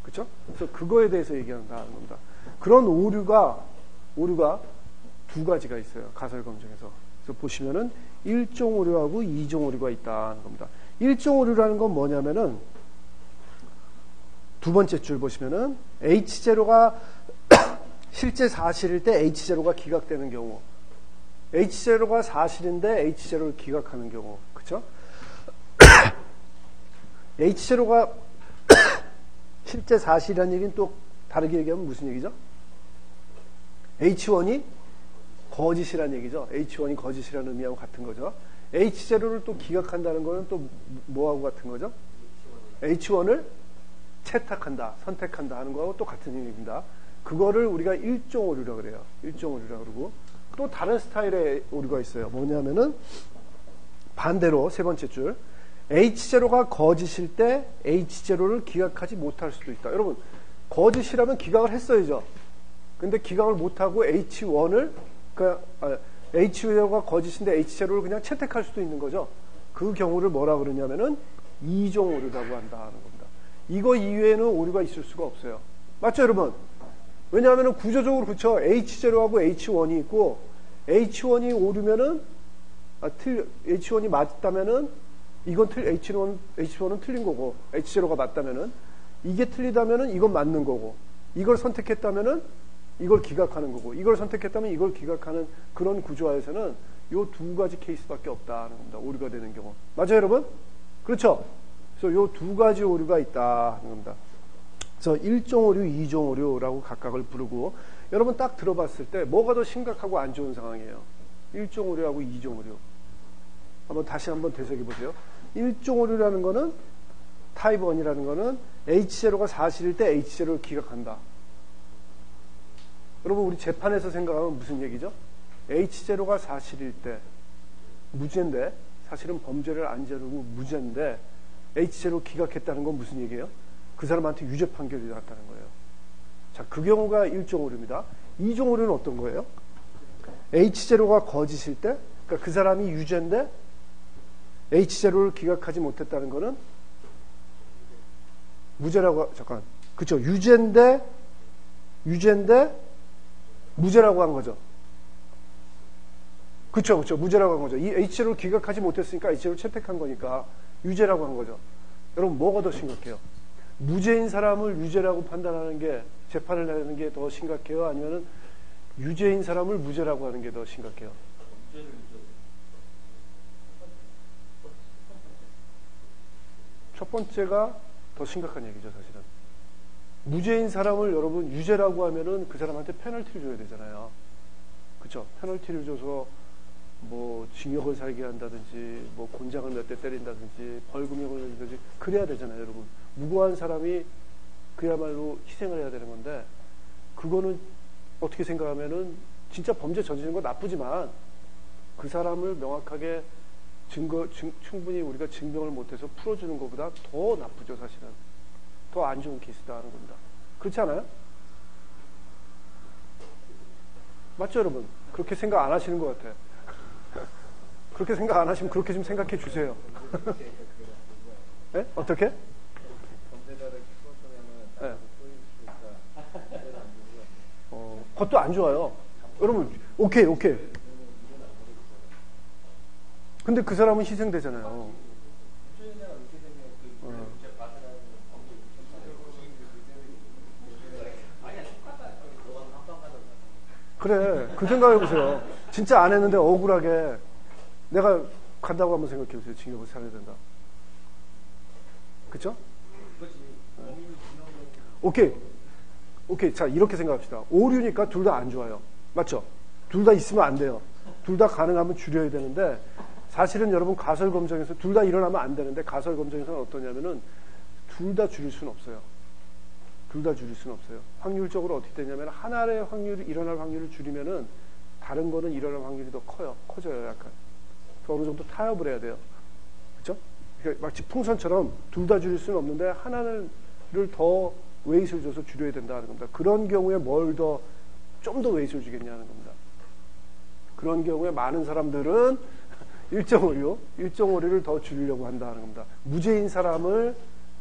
그렇죠? 그래서 그거에 대해서 얘기한다 하는 겁니다. 그런 오류가 두 가지가 있어요. 가설 검정에서. 그래서 보시면은 1종 오류하고 2종 오류가 있다는 겁니다. 1종 오류라는 건 뭐냐면은 두 번째 줄 보시면은 H0가 실제 사실일 때 H0가 기각되는 경우, H0가 사실인데 H0를 기각하는 경우, 그렇죠? H0가 실제 사실이라는 얘기는 또 다르게 얘기하면 무슨 얘기죠? H1이 거짓이라는 얘기죠. H1이 거짓이라는 의미하고 같은 거죠. H0를 또 기각한다는 거는 또 뭐하고 같은 거죠? H1을 채택한다, 선택한다 하는 거하고 또 같은 의미입니다. 그거를 우리가 1종 오류라고 그래요. 1종 오류라고 그러고 또 다른 스타일의 오류가 있어요. 뭐냐면은 반대로 세 번째 줄 H0가 거짓일 때 H0를 기각하지 못할 수도 있다. 여러분 거짓이라면 기각을 했어야죠. 근데 기각을 못하고 H1을 H0가 거짓인데 H0를 그냥 채택할 수도 있는 거죠. 그 경우를 뭐라 그러냐면은 2종 오류라고 한다 하는 겁니다. 이거 이외에는 오류가 있을 수가 없어요. 맞죠 여러분? 왜냐하면 구조적으로 그쵸. H0하고 H1이 있고 H1이 오류면은 H1이 맞다면은 이건 H1은 틀린 거고 H0가 맞다면은 이게 틀리다면은 이건 맞는 거고 이걸 선택했다면은 이걸 기각하는 거고 이걸 선택했다면 이걸 기각하는 그런 구조화에서는 요 두 가지 케이스밖에 없다는 겁니다. 오류가 되는 경우. 맞아요 여러분? 그렇죠? 그래서 요 두 가지 오류가 있다 하는 겁니다. 그래서 1종 오류, 2종 오류라고 각각을 부르고 여러분 딱 들어봤을 때 뭐가 더 심각하고 안 좋은 상황이에요? 1종 오류하고 2종 오류. 다시 한번 되새겨 보세요. 1종 오류라는 거는 타입 1이라는 거는 H0가 사실일 때 H0를 기각한다. 여러분 우리 재판에서 생각하면 무슨 얘기죠? H0가 사실일 때 무죄인데 사실은 범죄를 안 저지르고 무죄인데 H0를 기각했다는 건 무슨 얘기예요? 그 사람한테 유죄 판결이 났다는 거예요. 자, 그 경우가 1종 오류입니다. 2종 오류는 어떤 거예요? H0가 거짓일 때, 그러니까 그 사람이 유죄인데 H0를 기각하지 못했다는 거는 무죄라고, 그쵸. 유죄인데 무죄라고 한 거죠. 그쵸. 무죄라고 한 거죠. 이 H0를 기각하지 못했으니까 H0를 채택한 거니까 유죄라고 한 거죠. 여러분, 뭐가 더 심각해요? 무죄인 사람을 유죄라고 판단하는 게, 재판을 내는 게 더 심각해요? 아니면은 유죄인 사람을 무죄라고 하는 게 더 심각해요? 첫 번째가 더 심각한 얘기죠, 사실은. 무죄인 사람을 여러분 유죄라고 하면은 그 사람한테 페널티를 줘야 되잖아요. 그쵸? 페널티를 줘서 뭐 징역을 살게 한다든지 뭐 곤장을 몇 대 때린다든지 벌금형을 내든지 그래야 되잖아요, 여러분. 무고한 사람이 그야말로 희생을 해야 되는 건데 그거는 어떻게 생각하면은 진짜 범죄 저지른 거 나쁘지만 그 사람을 명확하게 충분히 우리가 증명을 못해서 풀어주는 것보다 더 나쁘죠, 사실은. 더 안 좋은 케이스다 하는 겁니다. 그렇지 않아요? 맞죠, 여러분? 그렇게 생각 안 하시는 것 같아요. 그렇게 생각 안 하시면 그렇게 좀 생각해 주세요. 네? 어떻게? 네. 그것도 안 좋아요. 여러분, 오케이. 근데 그 사람은 희생되잖아요. 그래, 그 생각해보세요. 진짜 안 했는데 억울하게 내가 간다고 한번 생각해보세요. 징역을 살아야 된다. 그쵸? 오케이. 자, 이렇게 생각합시다. 오류니까 둘 다 안 좋아요. 맞죠? 둘 다 있으면 안 돼요. 둘 다 가능하면 줄여야 되는데 사실은 여러분 가설 검정에서 둘 다 일어나면 안 되는데 가설 검정에서는 어떠냐면은 둘 다 줄일 수는 없어요. 둘 다 줄일 수는 없어요. 확률적으로 어떻게 되냐면 하나의 일어날 확률을 줄이면은 다른 거는 일어날 확률이 더 커져요, 약간. 어느 정도 타협을 해야 돼요. 그렇죠? 그러니까 마치 풍선처럼 둘 다 줄일 수는 없는데 하나를 더 웨이트를 줘서 줄여야 된다는 겁니다. 그런 경우에 뭘 더 좀 더 웨이트를 주겠냐는 겁니다. 그런 경우에 많은 사람들은 1.56를 더 줄이려고 한다는 겁니다. 무죄인 사람을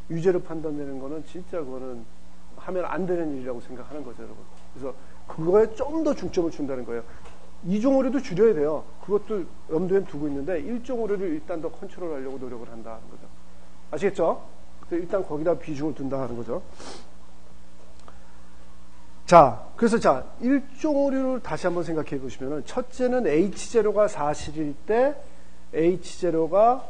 유죄로 판단되는 거는 진짜 그거는 하면 안 되는 일이라고 생각하는 거죠, 여러분. 그래서 그거에 좀 더 중점을 준다는 거예요. 2종 오류도 줄여야 돼요. 그것도 염두에 두고 있는데 1종 오류를 일단 더 컨트롤하려고 노력을 한다는 거죠. 아시겠죠? 일단 거기다 비중을 둔다 하는 거죠. 자, 그래서 1종 오류를 다시 한번 생각해 보시면은 첫째는 H0가 사실일 때 H0가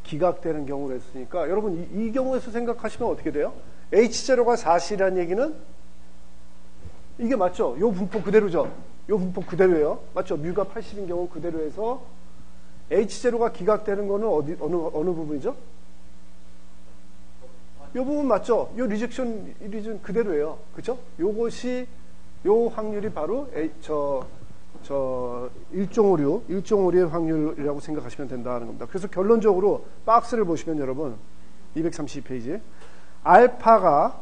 기각되는 경우를 했으니까 여러분 이 경우에서 생각하시면 어떻게 돼요? H0가 사실이라는 얘기는 이게 맞죠? 요 분포 그대로죠? 요 분포 그대로예요. 맞죠? 뮤가 80인 경우 그대로 해서 H0가 기각되는 거는 어느 부분이죠? 요 부분 맞죠? 요 리젝션 그대로예요. 그쵸? 요것이 요 확률이 바로 1종 오류의 확률이라고 생각하시면 된다는 겁니다. 그래서 결론적으로 박스를 보시면 여러분 232페이지 알파가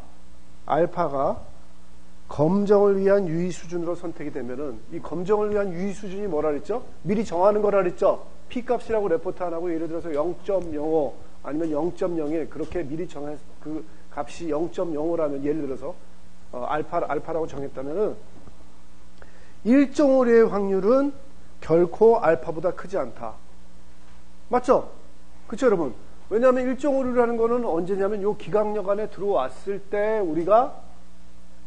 검정을 위한 유의 수준으로 선택이 되면은 이 검정을 위한 유의 수준이 뭐라 그랬죠? 미리 정하는 거라 그랬죠? P 값이라고 레포트 안 하고 예를 들어서 0.05 아니면 0.01 그렇게 미리 정해 그 값이 0.05라면 예를 들어서 알파라고 정했다면은 1종 오류의 확률은 결코 알파보다 크지 않다. 맞죠? 그쵸 여러분? 왜냐하면 1종 오류라는 거는 언제냐면 요 기각력 안에 들어왔을 때 우리가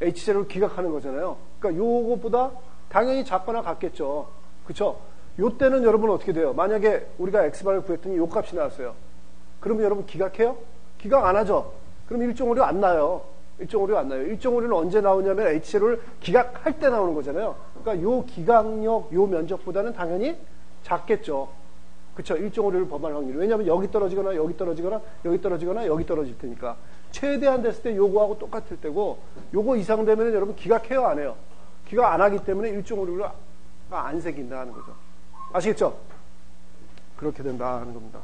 H0를 기각하는 거잖아요. 그러니까 요것보다 당연히 작거나 같겠죠. 그쵸? 요 때는 여러분 어떻게 돼요? 만약에 우리가 X발을 구했더니 요 값이 나왔어요. 그러면 여러분 기각해요? 기각 안 하죠? 그럼 1종 오류 안 나요. 1종 오류 안 나요. 1종 오류는 언제 나오냐면 H0를 기각할 때 나오는 거잖아요. 그러니까 요 기각력, 요 면적보다는 당연히 작겠죠. 그쵸? 1종 오류를 범할 확률이. 왜냐하면 여기 떨어지거나 여기 떨어지거나 여기 떨어지거나 여기 떨어질 테니까. 최대한 됐을 때 요거하고 똑같을 때고 요거 이상 되면 여러분 기각해요 안 해요? 기각 안 하기 때문에 1종 오류가 안 생긴다 하는 거죠. 아시겠죠? 그렇게 된다 하는 겁니다.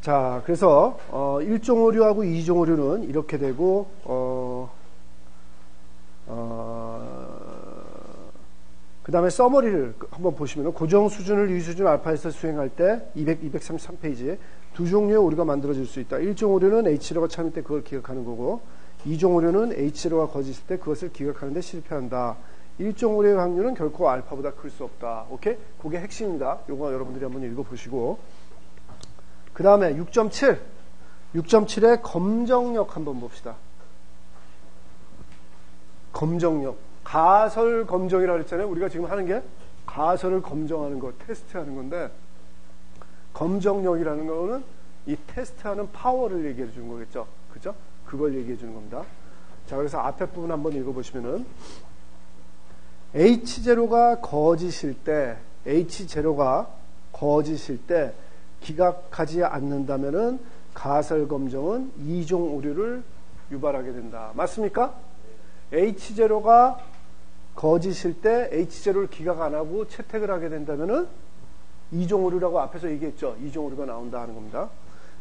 자, 그래서 1종 오류하고 2종 오류는 이렇게 되고 그 다음에 서머리를 한번 보시면 고정 수준을 유의 수준 알파에서 수행할 때 233페이지에 두 종류의 오류가 만들어질 수 있다. 1종 오류는 H0가 참일 때 그걸 기각하는 거고 2종 오류는 H0가 거짓일 때 그것을 기각하는 데 실패한다. 1종 오류의 확률은 결코 알파보다 클 수 없다. 오케이? 그게 핵심입니다. 요거 여러분들이 한번 읽어보시고 그 다음에 6.7의 검정력 한번 봅시다. 검정력. 가설 검정이라고 했잖아요. 우리가 지금 하는 게 가설을 검정하는 거, 테스트하는 건데 검정력이라는 거는 이 테스트하는 파워를 얘기해 주는 거겠죠. 그죠? 그걸 얘기해 주는 겁니다. 자, 그래서 앞에 부분 한번 읽어보시면은 H0가 거짓일 때 기각하지 않는다면은 가설 검정은 2종 오류를 유발하게 된다. 맞습니까? H0가 거짓일 때 H0를 기각 안 하고 채택을 하게 된다면은 2종 오류라고 앞에서 얘기했죠. 2종 오류가 나온다 하는 겁니다.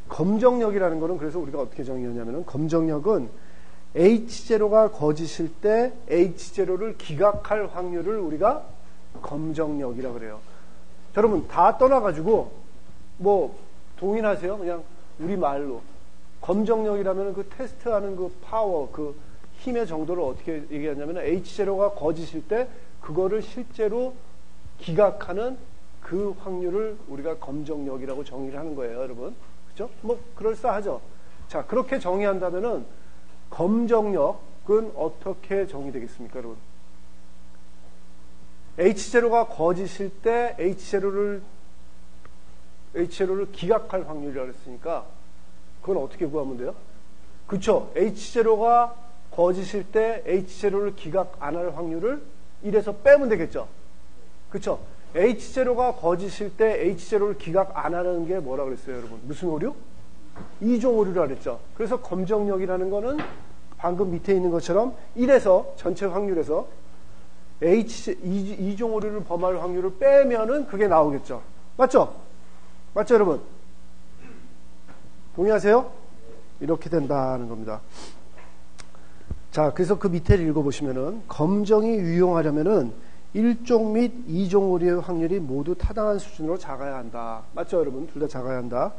검정력이라는 거는 그래서 우리가 어떻게 정의하냐면은 검정력은 H0가 거짓일 때 H0를 기각할 확률을 우리가 검정력이라고 그래요. 자, 여러분 다 떠나가지고 뭐 동의하세요? 그냥 우리 말로 검정력이라면 그 테스트하는 그 파워, 그 힘의 정도를 어떻게 얘기하냐면 H0가 거짓일 때 그거를 실제로 기각하는 그 확률을 우리가 검정력이라고 정의를 하는 거예요, 여러분. 그죠? 뭐 그럴싸하죠. 자, 그렇게 정의한다면은 검정력은 어떻게 정의되겠습니까, 여러분? H0가 거짓일 때 H0를 기각할 확률이라고 했으니까 그건 어떻게 구하면 돼요? 그쵸? H0가 거짓일 때 H0를 기각 안 할 확률을 1에서 빼면 되겠죠? 그쵸? H0가 거짓일 때 H0를 기각 안 하는 게 뭐라 그랬어요, 여러분? 무슨 오류? 2종 오류라 그랬죠. 그래서 검정력이라는 거는 방금 밑에 있는 것처럼 1에서 전체 확률에서 2종 오류를 범할 확률을 빼면은 그게 나오겠죠. 맞죠? 맞죠, 여러분? 동의하세요? 이렇게 된다는 겁니다. 자, 그래서 그 밑에를 읽어보시면은 검정이 유용하려면은 1종 및 2종 오류의 확률이 모두 타당한 수준으로 작아야 한다. 맞죠, 여러분? 둘 다 작아야 한다.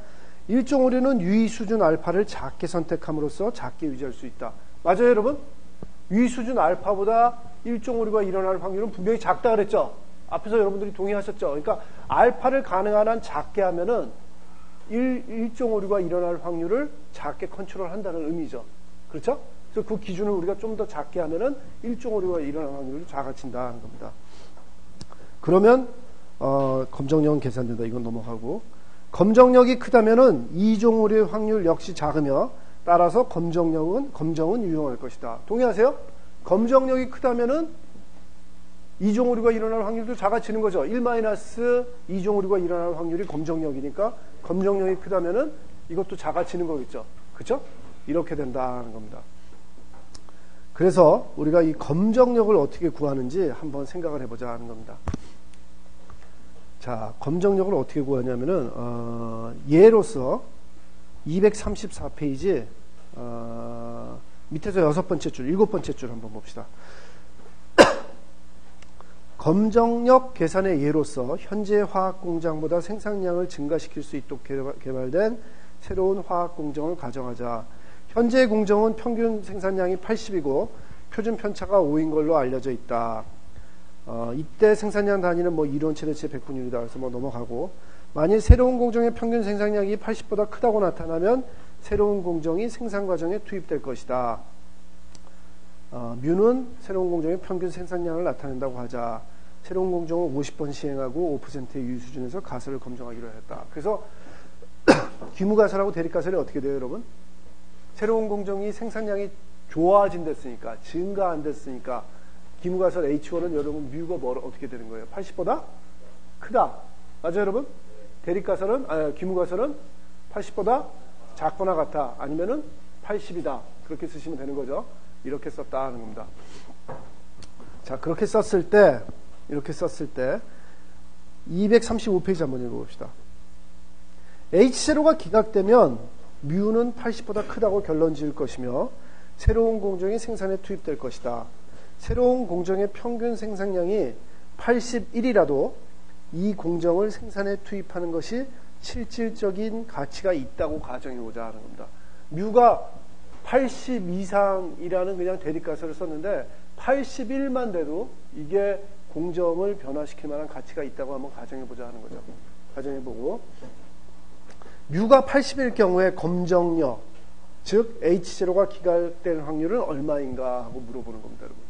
1종 오류는 유의 수준 알파를 작게 선택함으로써 작게 유지할 수 있다. 맞아요, 여러분? 유의 수준 알파보다 1종 오류가 일어날 확률은 분명히 작다 그랬죠? 앞에서 여러분들이 동의하셨죠? 그러니까 알파를 가능한 한 작게 하면은 1종 오류가 일어날 확률을 작게 컨트롤한다는 의미죠. 그렇죠? 그래서 그 기준을 우리가 좀 더 작게 하면은 1종 오류가 일어날 확률을 작아진다는 겁니다. 그러면 검정력은 계산된다. 이건 넘어가고, 검정력이 크다면은 2종 오류의 확률 역시 작으며 따라서 검정은 유용할 것이다. 동의하세요? 검정력이 크다면은 2종 오류가 일어날 확률도 작아지는 거죠. 1-2종 오류가 일어날 확률이 검정력이니까 검정력이 크다면은 이것도 작아지는 거겠죠. 그렇죠? 이렇게 된다는 겁니다. 그래서 우리가 이 검정력을 어떻게 구하는지 한번 생각을 해보자 하는 겁니다. 자, 검정력을 어떻게 구하냐면은 예로서 234페이지 밑에서 6번째 줄, 7번째 줄 한번 봅시다. 검정력 계산의 예로서 현재 화학공장보다 생산량을 증가시킬 수 있도록 개발된 새로운 화학공정을 가정하자. 현재 공정은 평균 생산량이 80이고 표준 편차가 5인 걸로 알려져 있다. 이때 생산량 단위는 뭐 이론 최대치 100분율이다. 그래서 뭐 넘어가고, 만일 새로운 공정의 평균 생산량이 80보다 크다고 나타나면 새로운 공정이 생산 과정에 투입될 것이다. 뮤는 새로운 공정의 평균 생산량을 나타낸다고 하자. 새로운 공정을 50번 시행하고 5%의 유의 수준에서 가설을 검증하기로 했다. 그래서 귀무가설하고 대립가설이 어떻게 돼요, 여러분? 새로운 공정이 생산량이 좋아진댔으니까, 증가 안 됐으니까 귀무가설 H1은 여러분 뮤가 어떻게 되는 거예요? 80보다 크다. 맞아요, 여러분? 대립가설은, 귀무가설은 80보다 작거나 같아. 아니면은 80이다. 그렇게 쓰시면 되는 거죠. 이렇게 썼다 하는 겁니다. 자, 그렇게 썼을 때 235페이지 한번 읽어봅시다. H0가 기각되면 뮤는 80보다 크다고 결론 지을 것이며 새로운 공정이 생산에 투입될 것이다. 새로운 공정의 평균 생산량이 81이라도 이 공정을 생산에 투입하는 것이 실질적인 가치가 있다고 가정해보자 하는 겁니다. 뮤가 80 이상이라는 그냥 대립가설을 썼는데 81만 돼도 이게 공정을 변화시킬 만한 가치가 있다고 한번 가정해보자 하는 거죠. 가정해보고, 뮤가 80일 경우에 검정력, 즉 H0가 기각될 확률은 얼마인가 하고 물어보는 겁니다, 여러분.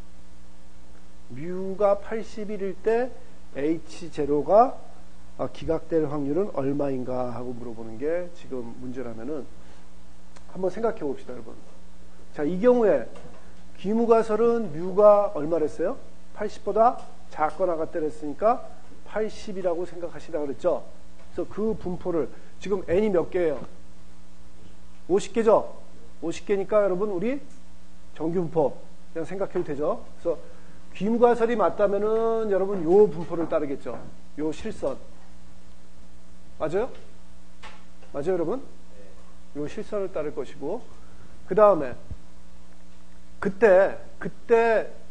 뮤가 81일 때 H0가 기각될 확률은 얼마인가 하고 물어보는 게 지금 문제라면은 한번 생각해 봅시다, 여러분. 자, 이 경우에 귀무가설은 뮤가 얼마랬어요? 80보다 작거나 같다 그랬으니까 80이라고 생각하시라 그랬죠. 그래서 그 분포를 지금 n이 몇 개예요? 50개죠? 50개니까 여러분 우리 정규분포 그냥 생각해도 되죠. 그래서 귀무가설이 맞다면은 여러분 요 분포를 따르겠죠. 요 실선. 맞아요? 맞아요, 여러분? 요 실선을 따를 것이고, 그 다음에 그때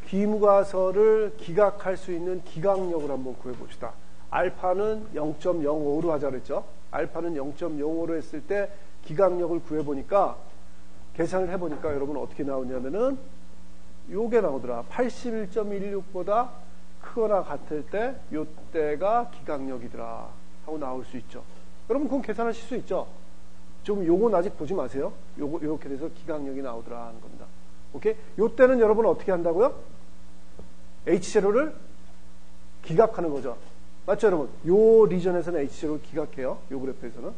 귀무가설을 기각할 수 있는 기각력을 한번 구해봅시다. 알파는 0.05로 하자 그랬죠. 알파는 0.05로 했을 때 기각력을 구해보니까, 계산을 해보니까 여러분 어떻게 나오냐면은 요게 나오더라. 81.16보다 크거나 같을 때 요때가 기각력이더라 하고 나올 수 있죠. 여러분 그건 계산하실 수 있죠. 좀 요건 아직 보지 마세요. 요렇게 돼서 기각력이 나오더라 하는 겁니다. 오케이? 요때는 여러분 어떻게 한다고요? H0를 기각하는 거죠. 맞죠, 여러분? 요 리전에서는 H0를 기각해요. 요 그래프에서는.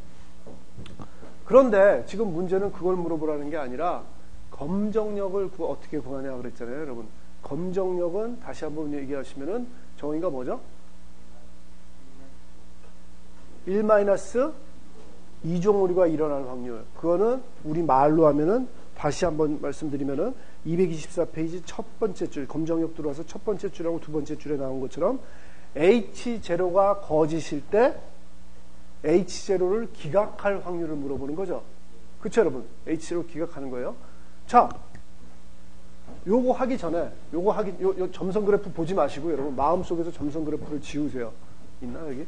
그런데 지금 문제는 그걸 물어보라는 게 아니라 검정력을 어떻게 구하냐 그랬잖아요, 여러분. 검정력은 다시 한번 얘기하시면은 정의가 뭐죠? 1-2종 오류가 일어날 확률. 그거는 우리 말로 하면은 다시 한번 말씀드리면은 224페이지 첫 번째 줄, 검정력 들어와서 첫 번째 줄하고 두 번째 줄에 나온 것처럼 H0가 거짓일 때 H0를 기각할 확률을 물어보는 거죠. 그쵸, 여러분? H0를 기각하는 거예요. 자, 요거 하기 전에, 요 점선 그래프 보지 마시고, 여러분, 마음속에서 점선 그래프를 지우세요. 있나, 여기?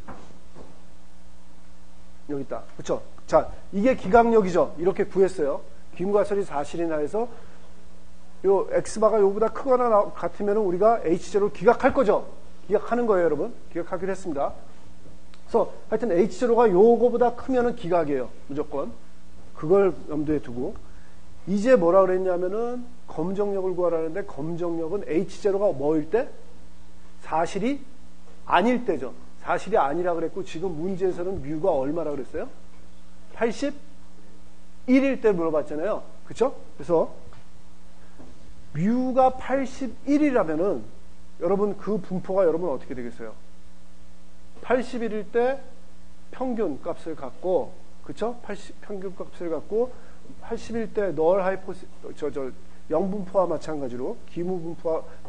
여기 있다. 그쵸? 자, 이게 기각력이죠. 이렇게 구했어요. 귀무가설이 사실이나 해서, 요 x바가 요보다 크거나 같으면 우리가 h제로를 기각할 거죠. 기각하는 거예요, 여러분. 기각하기로 했습니다. 그래서 하여튼 h제로가 요거보다 크면은 기각이에요. 무조건. 그걸 염두에 두고. 이제 뭐라 그랬냐면은 검정력을 구하라는데, 검정력은 h제로가 뭐일 때? 사실이 아닐 때죠. 사실이 아니라 그랬고, 지금 문제에서는 뮤가 얼마라 그랬어요? 81일 때 물어봤잖아요. 그쵸? 그래서 뮤가 81이라면은 여러분 그 분포가 여러분 어떻게 되겠어요? 81일 때 평균 값을 갖고, 그쵸? 평균 값을 갖고 81일 때 널 하이포시, 영분포와 마찬가지로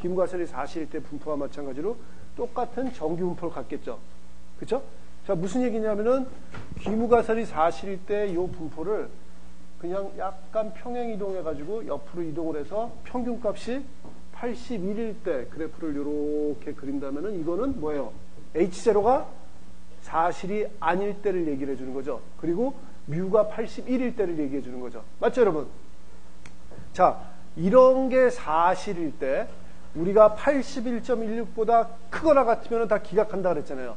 기무가설이 사실일 때 분포와 마찬가지로 똑같은 정규 분포를 갖겠죠. 그쵸? 자, 무슨 얘기냐면은 기무가설이 사실일 때 이 분포를 그냥 약간 평행 이동해가지고 옆으로 이동을 해서 평균값이 81일 때 그래프를 이렇게 그린다면은 이거는 뭐예요? H0가 사실이 아닐 때를 얘기를 해주는 거죠. 그리고 뮤가 81일 때를 얘기해 주는 거죠. 맞죠, 여러분? 자, 이런 게 사실일 때 우리가 81.16보다 크거나 같으면 다 기각한다 그랬잖아요.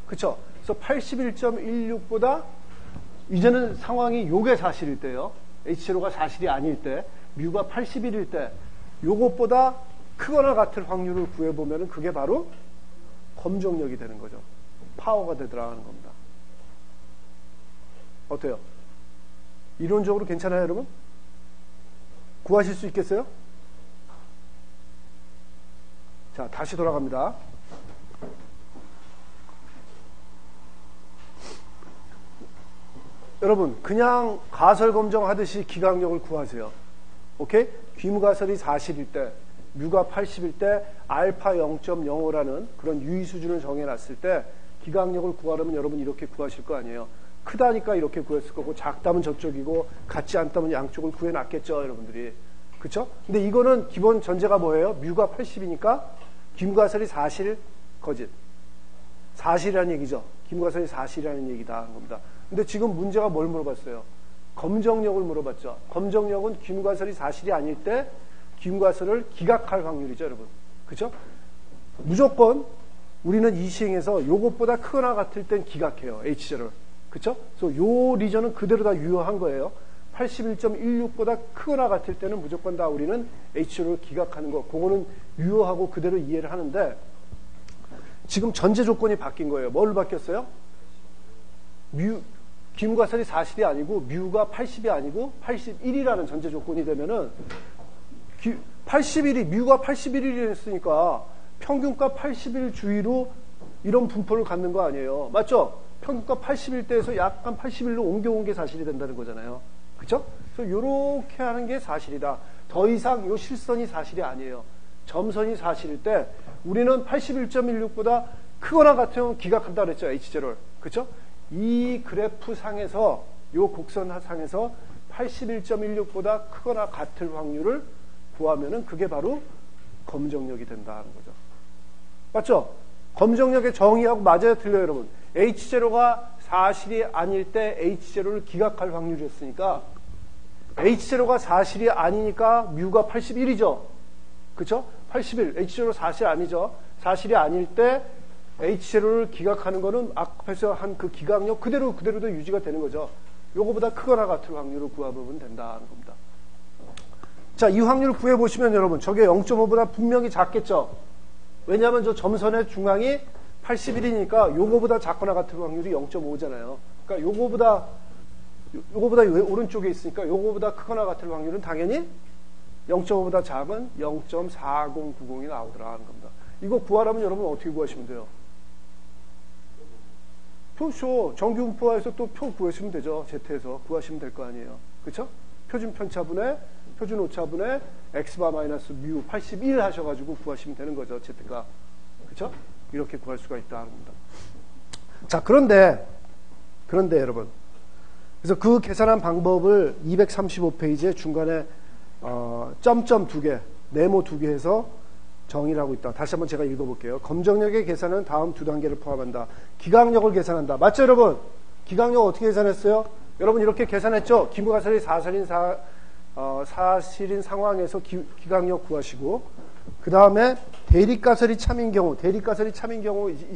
그쵸? 그래서 81.16보다 이제는 상황이 요게 사실일 때요. H0가 사실이 아닐 때, 뮤가 81일 때, 요것보다 크거나 같을 확률을 구해보면 그게 바로 검정력이 되는 거죠. 파워가 되더라는 겁니다. 어때요? 이론적으로 괜찮아요, 여러분? 구하실 수 있겠어요? 자, 다시 돌아갑니다. 여러분, 그냥 가설 검정하듯이 기각력을 구하세요. 오케이? 귀무가설이 사실일 때, 뮤가 80일 때, 알파 0.05라는 그런 유의 수준을 정해놨을 때 기각력을 구하려면 여러분 이렇게 구하실 거 아니에요. 크다니까 이렇게 구했을 거고, 작다면 저쪽이고, 같지 않다면 양쪽을 구해놨겠죠, 여러분들이. 그쵸? 근데 이거는 기본 전제가 뭐예요? 뮤가 80이니까 귀무가설이 사실, 거짓. 사실이라는 얘기죠. 귀무가설이 사실이라는 얘기다 하는 겁니다. 근데 지금 문제가 뭘 물어봤어요? 검정력을 물어봤죠. 검정력은 귀무가설이 사실이 아닐 때 귀무가설을 기각할 확률이죠, 여러분. 그쵸? 무조건 우리는 이 시행에서 요것보다 크거나 같을 땐 기각해요, H제를. 그쵸? 그래서 요 리전은 그대로 다 유효한 거예요. 81.16보다 크거나 같을 때는 무조건 다 우리는 H제를 기각하는 거. 그거는 유효하고 그대로 이해를 하는데, 지금 전제 조건이 바뀐 거예요. 뭘 바뀌었어요? 귀무가설이 사실이 아니고 뮤가 80이 아니고 81이라는 전제 조건이 되면은 81이 뮤가 81이랬으니까 평균값 81 주위로 이런 분포를 갖는 거 아니에요. 맞죠? 평균값 81대에서 약간 81로 옮겨온 게 사실이 된다는 거잖아요. 그쵸? 그래서 요렇게 하는 게 사실이다. 더 이상 요 실선이 사실이 아니에요. 점선이 사실일 때 우리는 81.16보다 크거나 같으면 기각한다 그랬죠. H제로를. 그쵸? 이 그래프 상에서, 요 곡선 상에서 81.16보다 크거나 같을 확률을 구하면은 그게 바로 검정력이 된다는 거죠. 맞죠? 검정력의 정의하고 맞아요, 틀려요, 여러분? H0가 사실이 아닐 때 H0를 기각할 확률이었으니까 H0가 사실이 아니니까 뮤가 81이죠. 그쵸? 81. H0 사실 아니죠. 사실이 아닐 때 H0를 기각하는 거는 앞에서 한 그 기각력 그대로도 유지가 되는 거죠. 요거보다 크거나 같을 확률을 구해보면 된다는 겁니다. 자, 이 확률을 구해보시면 여러분, 저게 0.5보다 분명히 작겠죠? 왜냐하면 저 점선의 중앙이 81이니까 요거보다 작거나 같은 확률이 0.5잖아요. 그러니까 요거보다 오른쪽에 있으니까 요거보다 크거나 같을 확률은 당연히 0.5보다 작은 0.4090이 나오더라는 겁니다. 이거 구하려면 여러분 어떻게 구하시면 돼요? 표쇼 정규분포에서 또 표 구하시면 되죠. Z에서 구하시면 될 거 아니에요. 그쵸? 표준 편차분의 표준 오차분의 x바 마이너스 뮤 81 하셔가지고 구하시면 되는 거죠. Z가. 그쵸? 이렇게 구할 수가 있다는 겁니다. 자, 그런데 여러분, 그래서 그 계산한 방법을 235페이지에 중간에 점점 2개, 네모 2개에서 정의를 하고 있다. 다시 한번 제가 읽어볼게요. 검정력의 계산은 다음 2단계를 포함한다. 기강력을 계산한다. 맞죠, 여러분? 기강력 어떻게 계산했어요? 여러분 이렇게 계산했죠? 기무가설이 사실인 상황에서 기강력 구하시고, 그 다음에 대립가설이 참인 경우,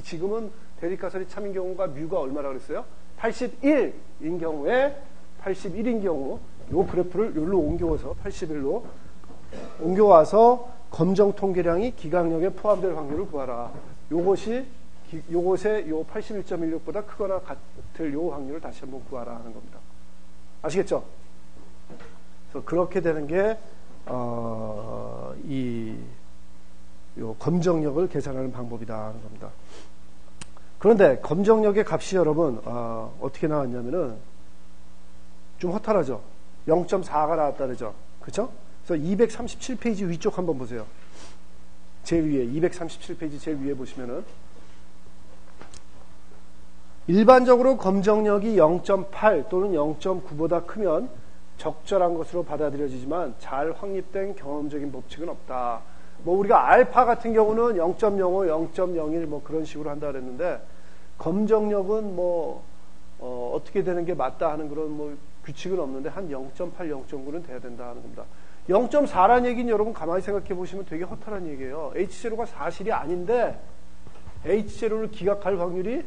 지금은 대립가설이 참인 경우가 뮤가 얼마라고 그랬어요? 81인 경우에, 81인 경우, 요 그래프를 여기로 옮겨와서 81로 옮겨와서 검정 통계량이 기강력에 포함될 확률을 구하라. 요것에 요 81.16보다 크거나 같을 요 확률을 다시 한번 구하라 하는 겁니다. 아시겠죠? 그래서 그렇게 되는 게 요 검정력을 계산하는 방법이다 하는 겁니다. 그런데 검정력의 값이 여러분 어떻게 나왔냐면은 좀 허탈하죠. 0.4가 나왔다 그러죠. 그렇죠? 그래서 237페이지 위쪽 한번 보세요. 제일 위에 237페이지 제일 위에 보시면은 일반적으로 검정력이 0.8 또는 0.9보다 크면 적절한 것으로 받아들여지지만 잘 확립된 경험적인 법칙은 없다. 뭐 우리가 알파 같은 경우는 0.05, 0.01 뭐 그런 식으로 한다 그랬는데 검정력은 뭐 어떻게 되는 게 맞다 하는 그런 뭐 규칙은 없는데 한 0.8, 0.9는 돼야 된다 하는 겁니다. 0.4라는 얘기는 여러분 가만히 생각해 보시면 되게 허탈한 얘기예요. H0가 사실이 아닌데 H0를 기각할 확률이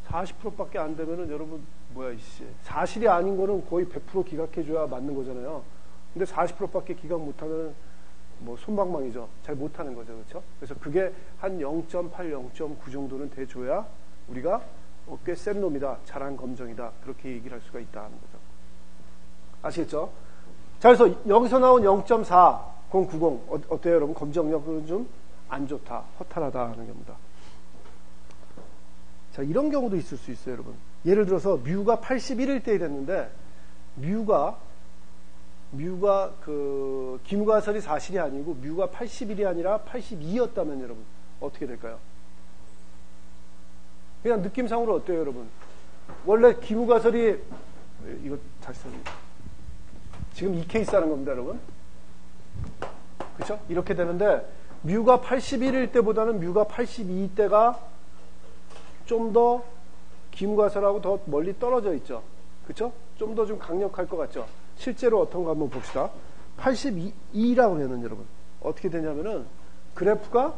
40%밖에 안 되면은 여러분 뭐야 이씨 사실이 아닌 거는 거의 100% 기각해줘야 맞는 거잖아요. 근데 40%밖에 기각 못하면 뭐 손방망이죠. 잘 못하는 거죠, 그렇죠? 그래서 그게 한 0.8, 0.9 정도는 돼줘야 우리가 꽤 센 놈이다, 잘한 검정이다 그렇게 얘기를 할 수가 있다 하는 거죠. 아시겠죠? 자, 그래서 여기서 나온 0.4, 090 어때요, 여러분? 검정력은 좀 안 좋다, 허탈하다 하는 겁니다. 자, 이런 경우도 있을 수 있어요, 여러분. 예를 들어서 뮤가 81일 때 이랬는데 뮤가 그 기무가설이 사실이 아니고 뮤가 81이 아니라 82였다면 여러분 어떻게 될까요? 그냥 느낌상으로 어때요, 여러분? 원래 기무가설이 이거 다시 써줍니다. 지금 이 케이스 하는 겁니다, 여러분. 그렇죠? 이렇게 되는데 뮤가 81일 때보다는 뮤가 82일 때가 좀 더 기무가설하고 더 멀리 떨어져 있죠. 그렇죠? 좀 더 좀 강력할 것 같죠? 실제로 어떤가 한번 봅시다. 82라고 하면 여러분 어떻게 되냐면은 그래프가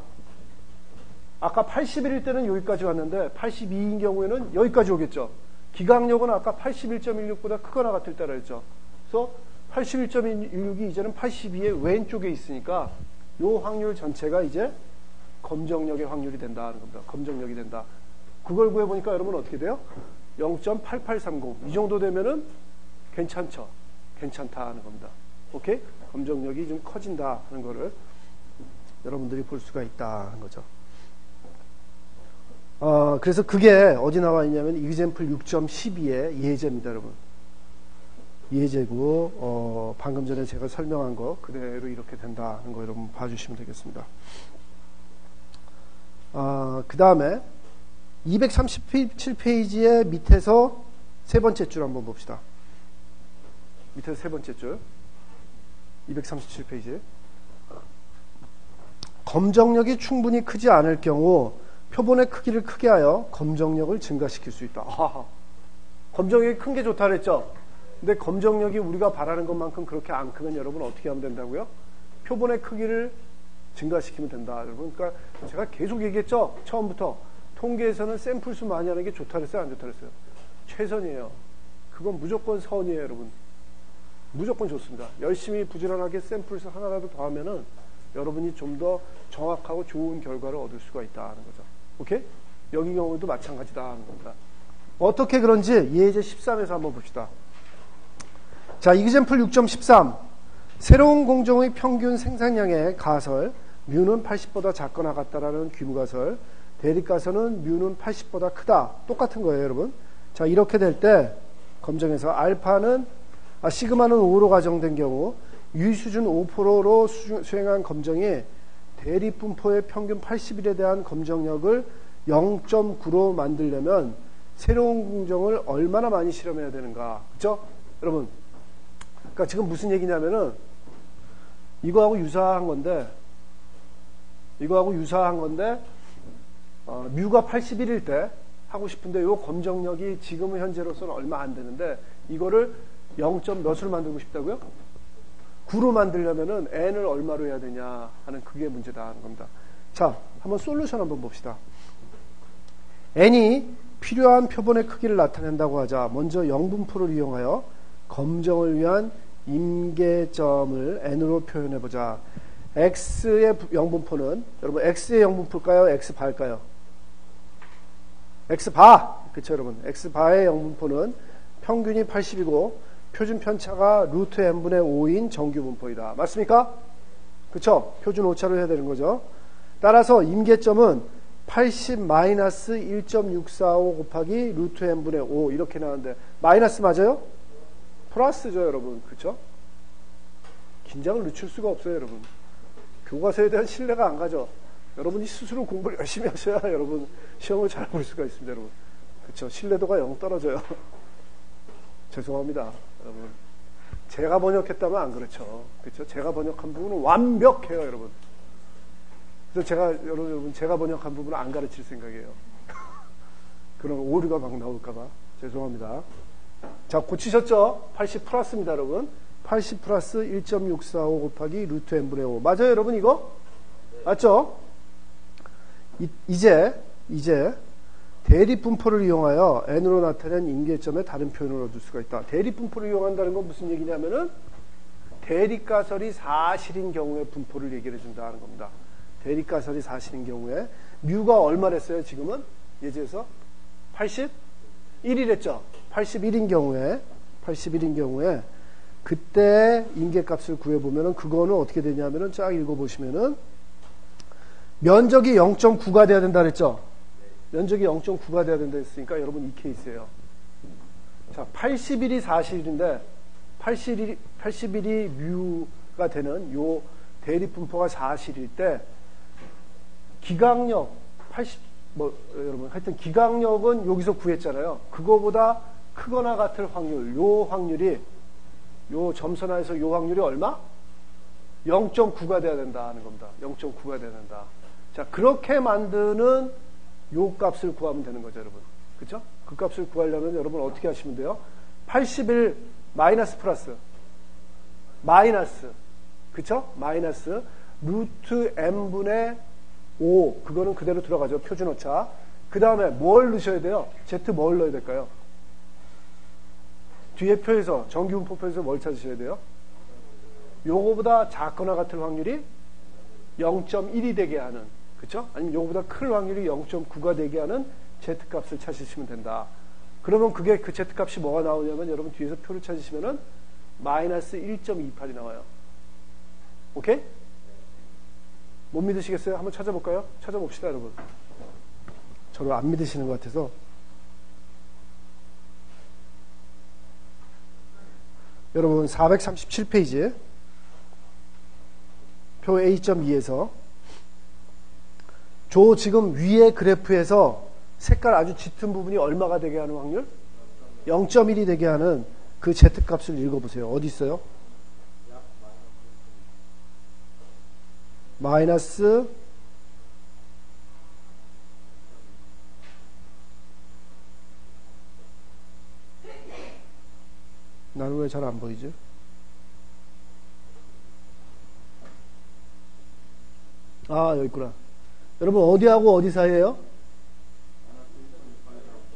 아까 81일 때는 여기까지 왔는데 82인 경우에는 여기까지 오겠죠. 기강력은 아까 81.16보다 크거나 같을 때라 했죠. 그래서 81.16이 이제는 82의 왼쪽에 있으니까 요 확률 전체가 이제 검정력의 확률이 된다 하는 겁니다. 검정력이 된다. 그걸 구해보니까 여러분 어떻게 돼요? 0.8830 이 정도 되면은 괜찮죠. 괜찮다 하는 겁니다. 오케이? 검정력이 좀 커진다 하는 거를 여러분들이 볼 수가 있다 하는 거죠. 그래서 그게 어디 나와 있냐면 example 6.12의 예제입니다, 여러분. 예제고 방금 전에 제가 설명한 거 그대로 이렇게 된다 하는 거 여러분 봐주시면 되겠습니다. 그 다음에 237페이지의 밑에서 세 번째 줄 한번 봅시다. 밑에서 세 번째 줄 237페이지 검정력이 충분히 크지 않을 경우 표본의 크기를 크게 하여 검정력을 증가시킬 수 있다. 검정력이 큰 게 좋다 그랬죠? 근데 검정력이 우리가 바라는 것만큼 그렇게 안 크면 여러분 어떻게 하면 된다고요? 표본의 크기를 증가시키면 된다. 여러분, 그러니까 제가 계속 얘기했죠? 처음부터 통계에서는 샘플 수 많이 하는 게 좋다 그랬어요? 안 좋다 그랬어요? 최선이에요. 그건 무조건 선이에요, 여러분. 무조건 좋습니다. 열심히 부지런하게 샘플 수 하나라도 더 하면은 여러분이 좀 더 정확하고 좋은 결과를 얻을 수가 있다 하는 거죠. 오케이? 여기 경우도 마찬가지다 하는 겁니다. 어떻게 그런지 예제 13에서 한번 봅시다. 자, example 6.13 새로운 공정의 평균 생산량의 가설 뮤는 80보다 작거나 같다라는 귀무가설 대립가설은 뮤는 80보다 크다. 똑같은 거예요, 여러분. 자, 이렇게 될 때 검정에서 알파는 시그마는 5로 가정된 경우 유수준 5%로 수행한 검정이 대립분포의 평균 80일에 대한 검정력을 0.9로 만들려면 새로운 공정을 얼마나 많이 실험해야 되는가. 그렇죠? 여러분. 그러니까 지금 무슨 얘기냐면은 이거하고 유사한 건데 뮤가 81일 때 하고 싶은데 요 검정력이 지금은 현재로서는 얼마 안 되는데 이거를 0. 몇으로 만들고 싶다고요? 9로 만들려면은 n을 얼마로 해야 되냐 하는 그게 문제다 하는 겁니다. 자, 한번 솔루션 한번 봅시다. n이 필요한 표본의 크기를 나타낸다고 하자 먼저 영분포를 이용하여 검정을 위한 임계점을 n으로 표현해보자. x의 영분포는 여러분 x의 영분포일까요? x바일까요? x바! 그쵸 여러분? x바의 영분포는 평균이 80이고 표준 편차가 루트 n분의 5인 정규 분포이다. 맞습니까? 그쵸? 표준 오차로 해야 되는 거죠. 따라서 임계점은 80-1.645 곱하기 루트 n분의 5 이렇게 나오는데 마이너스 맞아요? 플러스죠 여러분. 그쵸? 긴장을 늦출 수가 없어요 여러분. 교과서에 대한 신뢰가 안 가죠. 여러분이 스스로 공부를 열심히 하셔야 여러분 시험을 잘 볼 수가 있습니다 여러분. 그쵸? 신뢰도가 0 떨어져요. 죄송합니다 여러분. 제가 번역했다면 안 그렇죠. 그쵸? 제가 번역한 부분은 완벽해요 여러분. 그래서 여러분 제가 번역한 부분은 안 가르칠 생각이에요. 그런 오류가 막 나올까봐 죄송합니다. 자, 고치셨죠? 80 플러스입니다 여러분. 80 플러스 1.645 곱하기 루트 n분의 5 맞아요 여러분 이거? 맞죠? 이제 대립분포를 이용하여 n으로 나타낸 임계점의 다른 표현을 얻을 수가 있다. 대립분포를 이용한다는 건 무슨 얘기냐면은 대립가설이 사실인 경우의 분포를 얘기를 해준다 하는 겁니다. 대립가설이 사실인 경우에 뮤가 얼마랬어요 지금은? 예제에서 81이랬죠. 81인 경우에 그때 임계값을 구해보면은 그거는 어떻게 되냐면은 쫙 읽어보시면은 면적이 0.9가 돼야 된다 그랬죠. 면적이 0.9가 돼야 된다 했으니까 여러분 이 케이스예요. 자, 81이 사실인데 81이 뮤가 되는 요 대립분포가 사실일 때 기강력 여러분 하여튼 기강력은 여기서 구했잖아요. 그거보다 크거나 같을 확률, 요 확률이 요 점선화에서 요 확률이 얼마? 0.9가 돼야 된다 하는 겁니다. 0.9가 돼야 된다. 자, 그렇게 만드는 요 값을 구하면 되는 거죠, 여러분. 그쵸? 그 값을 구하려면 여러분 어떻게 하시면 돼요? 81 마이너스 플러스 마이너스 그쵸? 마이너스 루트 n분의 5 그거는 그대로 들어가죠. 표준 오차. 그 다음에 뭘 넣으셔야 돼요? Z 뭘 넣어야 될까요? 뒤에 표에서 정규분포표에서 뭘 찾으셔야 돼요? 요거보다 작거나 같을 확률이 0.1이 되게 하는 그쵸? 아니면 요거보다 클 확률이 0.9가 되게 하는 Z값을 찾으시면 된다. 그러면 그게 그 Z값이 뭐가 나오냐면 여러분 뒤에서 표를 찾으시면은 마이너스 1.28이 나와요. 오케이? 못 믿으시겠어요? 한번 찾아볼까요? 찾아봅시다 여러분. 저를 안 믿으시는 것 같아서 여러분 437페이지 표 A.2에서 지금 위에 그래프에서 색깔 아주 짙은 부분이 얼마가 되게 하는 확률? 0.1이 되게 하는 그 Z값을 읽어보세요. 어디 있어요? 마이너스 나는 왜 잘 안 보이지? 아, 여기 있구나. 여러분 어디하고 어디 사이에요?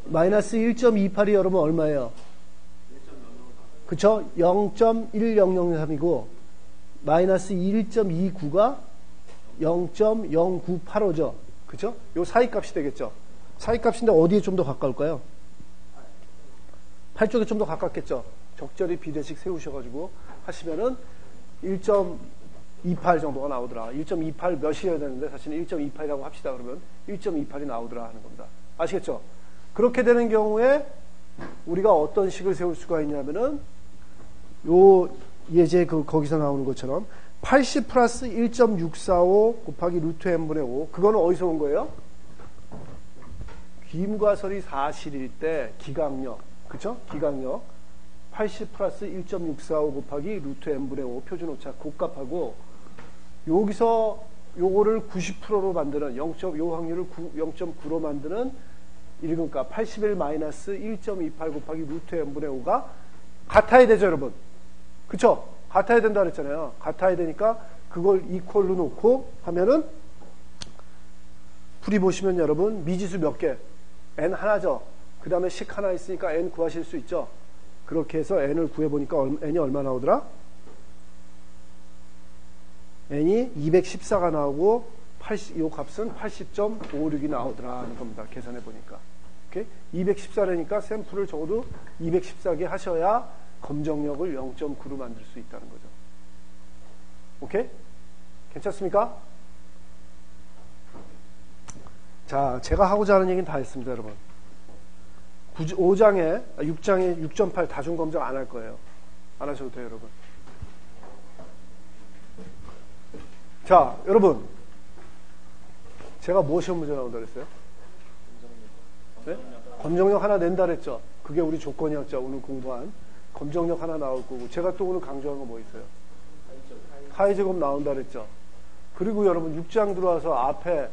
마이너스 1.28이 여러분 얼마예요? 그쵸? 0.1003이고 마이너스 1.29가 0.0985죠. 그쵸? 요 사이값이 되겠죠. 사이값인데 어디에 좀 더 가까울까요? 8쪽에 좀 더 가깝겠죠. 적절히 비례식 세우셔가지고 하시면은 1.28 정도가 나오더라. 1.28 몇이어야 되는데 사실은 1.28이라고 합시다. 그러면 1.28이 나오더라 하는 겁니다. 아시겠죠? 그렇게 되는 경우에 우리가 어떤 식을 세울 수가 있냐면은 요 예제 거기서 나오는 것처럼 80 플러스 1.645 곱하기 루트 n분의 5 그거는 어디서 온 거예요? 귀임과설이 사실일 때 기강력 그쵸? 기강력 80 플러스 1.645 곱하기 루트 n분의 5 표준 오차 곱값하고 여기서 요거를 90%로 만드는 요 확률을 0.9로 만드는 일근값 81 마이너스 1.28 곱하기 루트 n분의 5가 같아야 되죠, 여러분. 그쵸? 같아야 된다 그랬잖아요. 같아야 되니까 그걸 이퀄로 놓고 하면은 풀이 보시면 여러분 미지수 몇 개? n 하나죠. 그 다음에 식 하나 있으니까 n 구하실 수 있죠. 그렇게 해서 n을 구해보니까 n이 얼마 나오더라? n이 214가 나오고 이 값은 80.56이 나오더라는 겁니다. 계산해보니까. 오케이? 214라니까 샘플을 적어도 214개 하셔야 검정력을 0.9로 만들 수 있다는 거죠. 오케이? 괜찮습니까? 자, 제가 하고자 하는 얘기는 다 했습니다, 여러분. 6장에 6.8 다중 검정 안 할 거예요. 안 하셔도 돼요, 여러분. 자, 여러분. 제가 뭐 시험 문제 나온다 그랬어요? 네? 검정력 하나 낸다 그랬죠? 그게 우리 조건이었죠. 오늘 공부한. 검정력 하나 나올 거고. 제가 또 오늘 강조한 거 뭐 있어요? 파이제곱 나온다 그랬죠? 그리고 여러분 6장 들어와서 앞에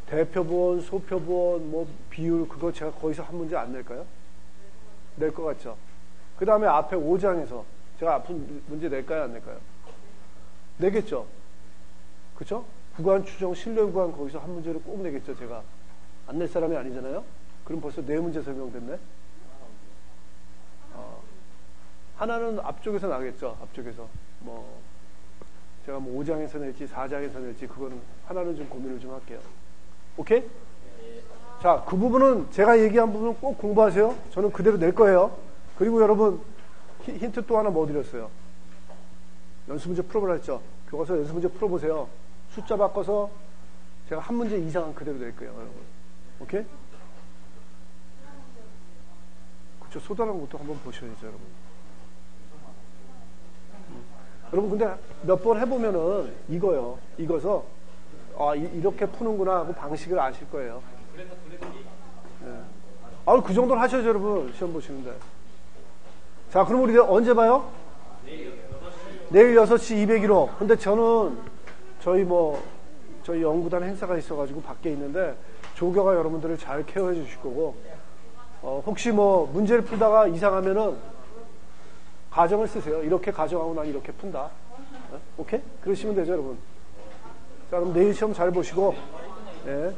대표본, 소표본, 뭐 비율 그거 제가 거기서 한 문제 안 낼까요? 낼 것 같죠? 그 다음에 앞에 5장에서 제가 아픈 문제 낼까요? 안 낼까요? 내겠죠? 그쵸? 구간 추정, 신뢰 구간 거기서 한 문제를 꼭 내겠죠, 제가. 안 낼 사람이 아니잖아요? 그럼 벌써 4문제 설명됐네? 하나는 앞쪽에서 나겠죠, 앞쪽에서. 뭐, 제가 뭐 5장에서 낼지, 4장에서 낼지, 그거는 하나는 좀 고민을 좀 할게요. 오케이? 자, 그 부분은, 제가 얘기한 부분은 꼭 공부하세요. 저는 그대로 낼 거예요. 그리고 여러분, 힌트 또 하나 뭐 드렸어요? 연습문제 풀어보라 했죠? 교과서 연습문제 풀어보세요. 숫자 바꿔서 제가 한 문제 이상은 그대로 낼 거예요, 여러분. 오케이? 그쵸, 소단한 것도 한번 보셔야죠, 여러분. 여러분, 근데 몇 번 해보면은 이거요. 이거서, 이렇게 푸는구나 하고 방식을 아실 거예요. 네. 그 정도는 하셔야죠, 여러분. 시험 보시는데. 자, 그럼 우리 언제 봐요? 내일 6시 201호. 근데 저는 저희 연구단 행사가 있어가지고 밖에 있는데 조교가 여러분들을 잘 케어해 주실 거고, 혹시 뭐 문제를 풀다가 이상하면은 가정을 쓰세요. 이렇게 가정하고 난 이렇게 푼다. 오케이? 그러시면 되죠, 여러분. 자, 그럼 내일 시험 잘 보시고, 예.